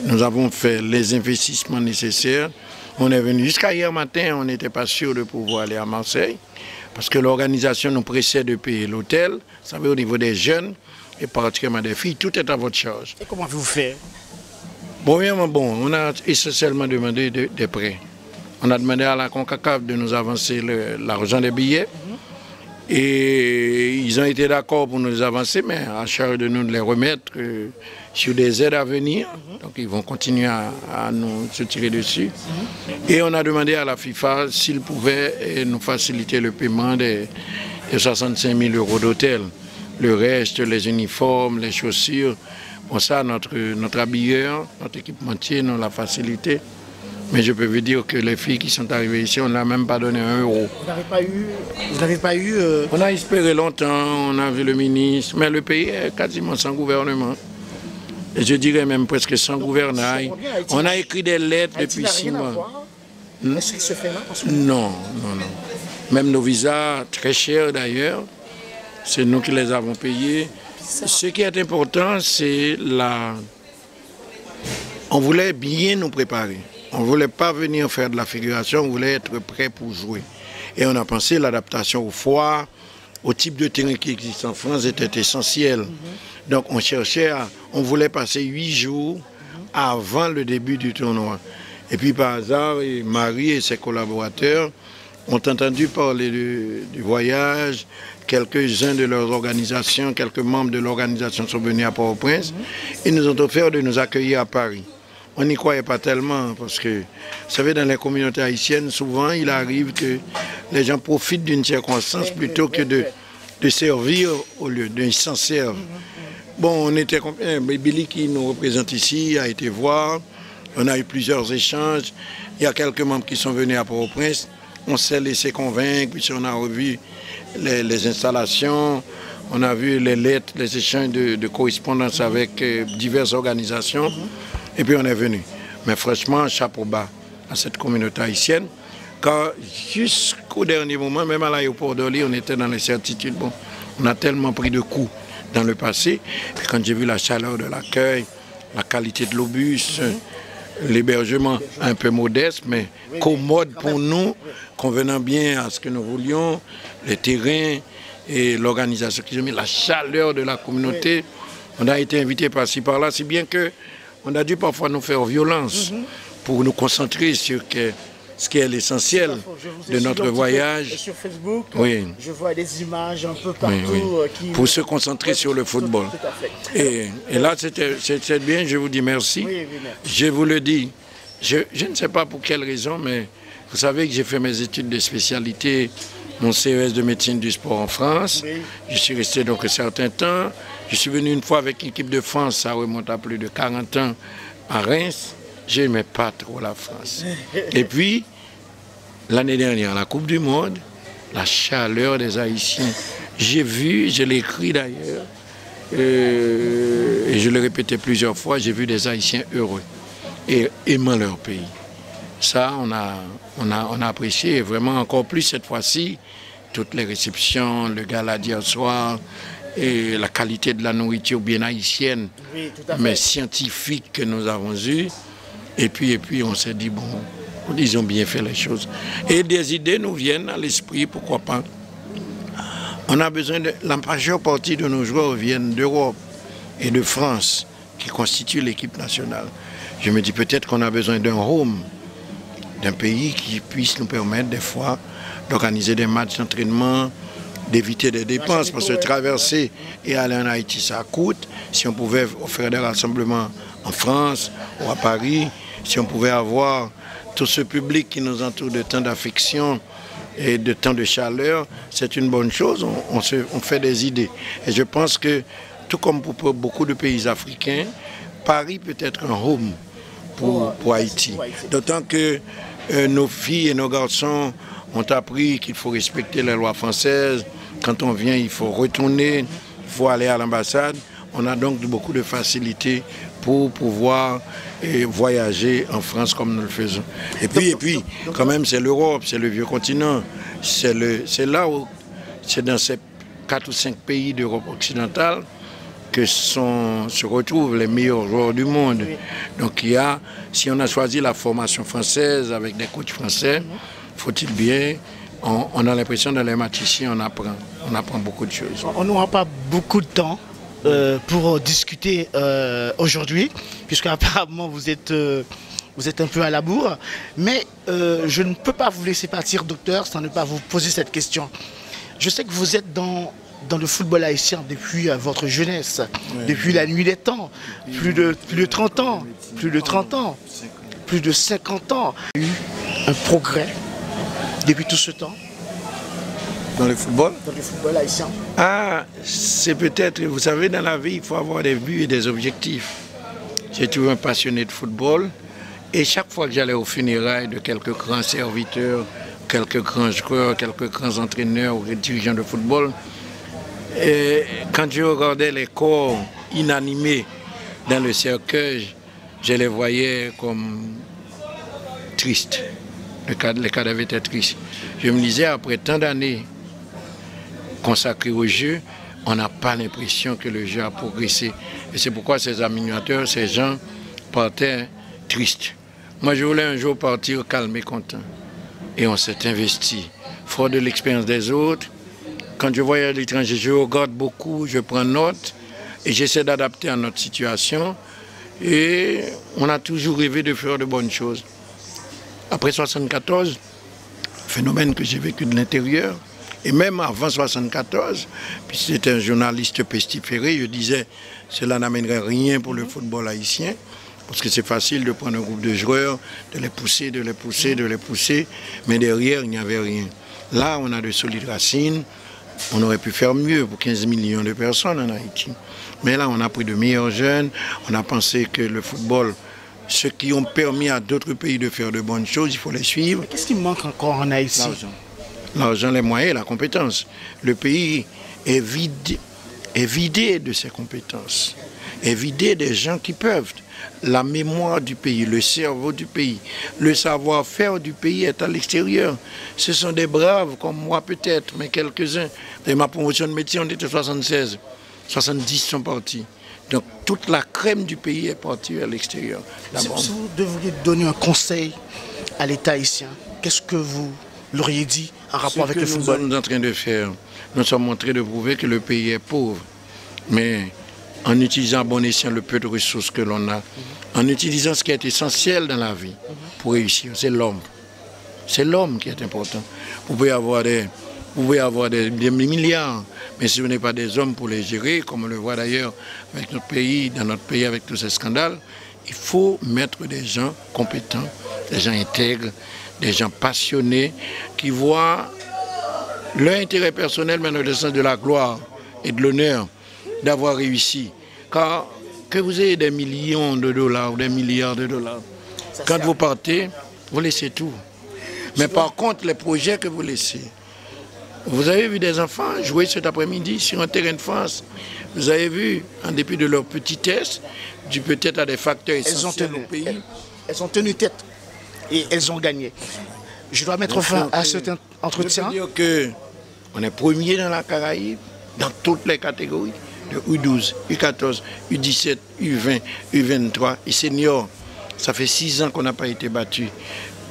nous avons fait les investissements nécessaires. On est venu jusqu'à hier matin, on n'était pas sûr de pouvoir aller à Marseille, parce que l'organisation nous pressait de payer l'hôtel. Vous savez, au niveau des jeunes, et particulièrement des filles, tout est à votre charge. Et comment vous faites? Bon, on a essentiellement demandé des prêts. On a demandé à la CONCACAF de nous avancer l'argent des billets. Et ils ont été d'accord pour nous avancer, mais à charge de nous de les remettre sur des aides à venir. Donc ils vont continuer à nous se tirer dessus. Et on a demandé à la FIFA s'ils pouvaient nous faciliter le paiement des 65 000 € d'hôtel. Le reste, les uniformes, les chaussures, bon ça, notre habilleur, notre équipementier nous l'a facilité. Mais je peux vous dire que les filles qui sont arrivées ici, on n'a même pas donné 1 €. Vous n'avez pas eu... On a espéré longtemps, on a vu le ministre, mais le pays est quasiment sans gouvernement. Et je dirais même presque sans gouvernail. On a écrit des lettres depuis 6 mois. Est-ce qu'il se fait là en ce moment? Non, non, non. Même nos visas, très chers d'ailleurs, c'est nous qui les avons payés. Ce qui est important, c'est on voulait bien nous préparer. On ne voulait pas venir faire de la figuration, on voulait être prêt pour jouer. Et on a pensé l'adaptation au froid, au type de terrain qui existe en France était essentiel. Donc on voulait passer 8 jours avant le début du tournoi. Et puis par hasard, Marie et ses collaborateurs ont entendu parler du voyage. Quelques-uns de leurs organisations, quelques membres de l'organisation sont venus à Port-au-Prince. Ils nous ont offert de nous accueillir à Paris. On n'y croyait pas tellement parce que, vous savez, dans les communautés haïtiennes, souvent, il arrive que les gens profitent d'une circonstance plutôt que de servir au lieu de s'en servir. Bon, on était Billy qui nous représente ici a été voir. On a eu plusieurs échanges. Il y a quelques membres qui sont venus à Port-au-Prince. On s'est laissé convaincre, puis on a revu les installations. On a vu les lettres, les échanges de correspondance avec diverses organisations. Et puis on est venu. Mais franchement, chapeau bas à cette communauté haïtienne. Car jusqu'au dernier moment, même à l'aéroport d'Orly, on était dans l'incertitude. Bon, on a tellement pris de coups dans le passé. Et quand j'ai vu la chaleur de l'accueil, la qualité de l'obus, l'hébergement un peu modeste, mais commode pour nous, convenant bien à ce que nous voulions, les terrains et l'organisation qu'ils ont mis, la chaleur de la communauté. On a été invité par-ci par-là, si bien que on a dû parfois nous faire violence pour nous concentrer sur ce qui est l'essentiel de notre voyage. Sur Facebook, je vois des images un peu partout. Pour se concentrer sur le football. Tout à fait. Et là, c'était bien, je vous dis merci. Je vous le dis, je ne sais pas pour quelle raison, mais vous savez que j'ai fait mes études de spécialité, mon CES de médecine du sport en France. Je suis resté donc un certain temps. Je suis venu une fois avec l'équipe de France, ça remonte à plus de 40 ans, à Reims. Je n'aimais pas trop la France. Et puis, l'année dernière, la Coupe du Monde, la chaleur des Haïtiens. J'ai vu, je l'ai écrit d'ailleurs, et je l'ai répété plusieurs fois, j'ai vu des Haïtiens heureux et aimant leur pays. Ça, on a apprécié, et vraiment encore plus cette fois-ci, toutes les réceptions, le gala d'hier soir, et la qualité de la nourriture bien haïtienne, mais scientifique que nous avons eue. Et puis on s'est dit, bon, ils ont bien fait les choses. Et des idées nous viennent à l'esprit, pourquoi pas. On a besoin de... La majeure partie de nos joueurs viennent d'Europe et de France, qui constituent l'équipe nationale. Je me dis peut-être qu'on a besoin d'un home, d'un pays qui puisse nous permettre des fois d'organiser des matchs d'entraînement, d'éviter des dépenses, parce que traverser et aller en Haïti, ça coûte. Si on pouvait faire des rassemblements en France ou à Paris, si on pouvait avoir tout ce public qui nous entoure de tant d'affection et de tant de chaleur, c'est une bonne chose, on fait des idées. Et je pense que, tout comme pour beaucoup de pays africains, Paris peut être un home pour Haïti. D'autant que nos filles et nos garçons ont appris qu'il faut respecter les lois françaises. Quand on vient, il faut retourner, il faut aller à l'ambassade. On a donc beaucoup de facilité pour pouvoir voyager en France comme nous le faisons. Et puis quand même, c'est l'Europe, c'est le vieux continent. C'est là où, c'est dans ces 4 ou 5 pays d'Europe occidentale que se retrouvent les meilleurs joueurs du monde. Donc si on a choisi la formation française avec des coachs français, faut-il bien, on a l'impression dans les matchs ici, on apprend beaucoup de choses. On n'aura pas beaucoup de temps pour discuter aujourd'hui, puisque apparemment vous êtes vous êtes un peu à la bourre, mais je ne peux pas vous laisser partir, docteur, sans ne pas vous poser cette question. Je sais que vous êtes dans le football haïtien depuis votre jeunesse, depuis la nuit des temps, plus de 30 ans, plus de 30 ans, plus de 50 ans. Il y a eu un progrès depuis tout ce temps. Dans le football? Dans le football haïtien. Ah, c'est peut-être, vous savez, dans la vie, il faut avoir des buts et des objectifs. J'ai toujours un passionné de football et chaque fois que j'allais aux funérailles de quelques grands serviteurs, quelques grands joueurs, quelques grands entraîneurs ou dirigeants de football, et quand je regardais les corps inanimés dans le cercueil, je les voyais comme tristes. Les cadavres étaient tristes. Je me disais, après tant d'années consacrées au jeu, on n'a pas l'impression que le jeu a progressé. Et c'est pourquoi ces animateurs, ces gens partaient tristes. Moi, je voulais un jour partir calme et content. Et on s'est investi. Fort de l'expérience des autres, quand je voyage à l'étranger, je regarde beaucoup, je prends note et j'essaie d'adapter à notre situation. Et on a toujours rêvé de faire de bonnes choses. Après 1974, phénomène que j'ai vécu de l'intérieur, et même avant 1974, puis c'était un journaliste pestiféré, je disais, cela n'amènerait rien pour le football haïtien, parce que c'est facile de prendre un groupe de joueurs, de les pousser, de les pousser, de les pousser, mais derrière, il n'y avait rien. Là, on a de solides racines, on aurait pu faire mieux pour 15 millions de personnes en Haïti. Mais là, on a pris de meilleurs jeunes, on a pensé que le football, ceux qui ont permis à d'autres pays de faire de bonnes choses, il faut les suivre. Qu'est-ce qui manque encore en Haïti? L'argent, les moyens, la compétence. Le pays est vidé de ses compétences, est vidé des gens qui peuvent. La mémoire du pays, le cerveau du pays, le savoir-faire du pays est à l'extérieur. Ce sont des braves comme moi peut-être, mais quelques-uns. Et ma promotion de métier, on était 76. 70 sont partis. Donc toute la crème du pays est partie à l'extérieur. Si vous devriez donner un conseil à l'État haïtien, qu'est-ce que vous l'auriez dit en rapport avec le football? Ce que nous sommes en train de faire, nous sommes en train de prouver que le pays est pauvre. Mais en utilisant à bon escient le peu de ressources que l'on a, en utilisant ce qui est essentiel dans la vie pour réussir, c'est l'homme. C'est l'homme qui est important. Vous pouvez avoir des milliards, mais si vous n'avez pas des hommes pour les gérer, comme on le voit d'ailleurs avec notre pays, dans notre pays avec tous ces scandales, il faut mettre des gens compétents, des gens intègres, des gens passionnés, qui voient leur intérêt personnel, mais dans le sens de la gloire et de l'honneur d'avoir réussi. Car que vous ayez des millions de dollars ou des milliards de dollars, quand vous partez, vous laissez tout. Mais par contre, les projets que vous laissez, vous avez vu des enfants jouer cet après-midi sur un terrain de France. Vous avez vu, en dépit de leur petitesse, dû peut-être à des facteurs essentiels au pays. Elles ont tenu tête et elles ont gagné. Je dois mettre fin à cet entretien. Je peux dire qu'on est premier dans la Caraïbe, dans toutes les catégories, de U12, U14, U17, U20, U23 et senior. Ça fait 6 ans qu'on n'a pas été battu.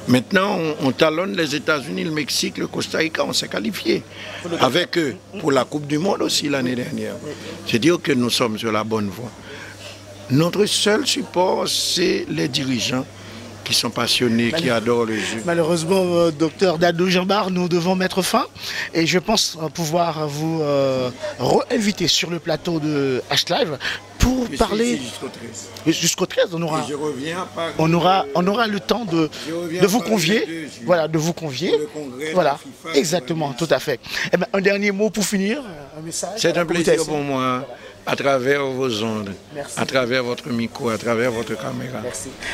Maintenant, on talonne les États-Unis, le Mexique, le Costa Rica, on s'est qualifié. Avec eux, pour la Coupe du Monde aussi l'année dernière. C'est dire que nous sommes sur la bonne voie. Notre seul support, c'est les dirigeants qui sont passionnés, qui adorent le jeu. Malheureusement, docteur Dadou Jambar, nous devons mettre fin. Et je pense pouvoir vous réinviter sur le plateau de H-Live pour parler jusqu'au 13. On aura le temps de vous convier. Voilà, de vous convier. Voilà, exactement, tout à fait. Eh bien, un dernier mot pour finir, un message. C'est un plaisir pour moi, à travers vos ondes, à travers votre micro, à travers votre caméra.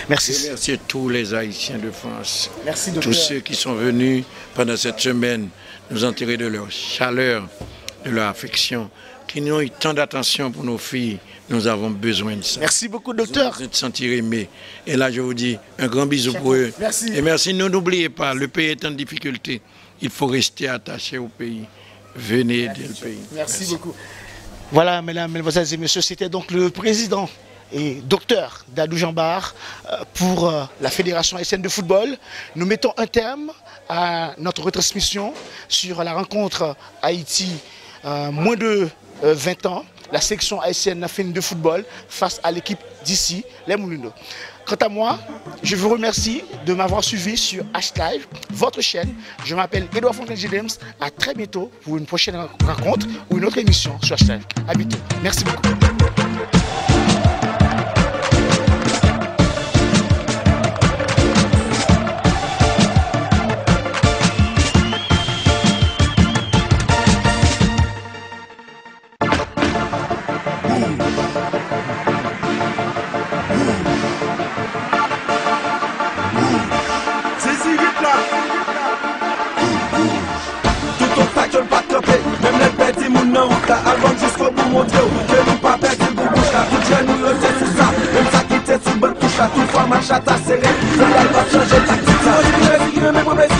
Merci. Je remercie tous les Haïtiens de France. Merci, docteur. Tous ceux qui sont venus pendant cette semaine nous enterrer de leur chaleur, de leur affection, qui n'ont eu tant d'attention pour nos filles. Nous avons besoin de ça. Merci beaucoup, docteur. De se sentir aimé. Et là, je vous dis un grand bisou pour eux. Merci. Et merci. N'oubliez pas, le pays est en difficulté. Il faut rester attaché au pays. Venez aider le pays. Merci beaucoup. Voilà, mesdames, mesdemoiselles et messieurs, c'était donc le président et docteur Dadou Jambar pour la Fédération haïtienne de football. Nous mettons un terme à notre retransmission sur la rencontre Haïti moins de 20 ans, la section haïtienne féminine de football face à l'équipe d'ici, les Moulineaux. Quant à moi, je vous remercie de m'avoir suivi sur H-Live, votre chaîne. Je m'appelle Edouard Fontaine-James. À très bientôt pour une prochaine rencontre ou une autre émission sur H-Live. À bientôt. Merci beaucoup. Avant jusqu'au bout mon Dieu, que nous pas perdre le goût là, tout Dieu nous le sait sous ça. Même ça qui était sous bonne touche là, tout fois ma chatte à serrer, ça n'a pas changé tactique ça.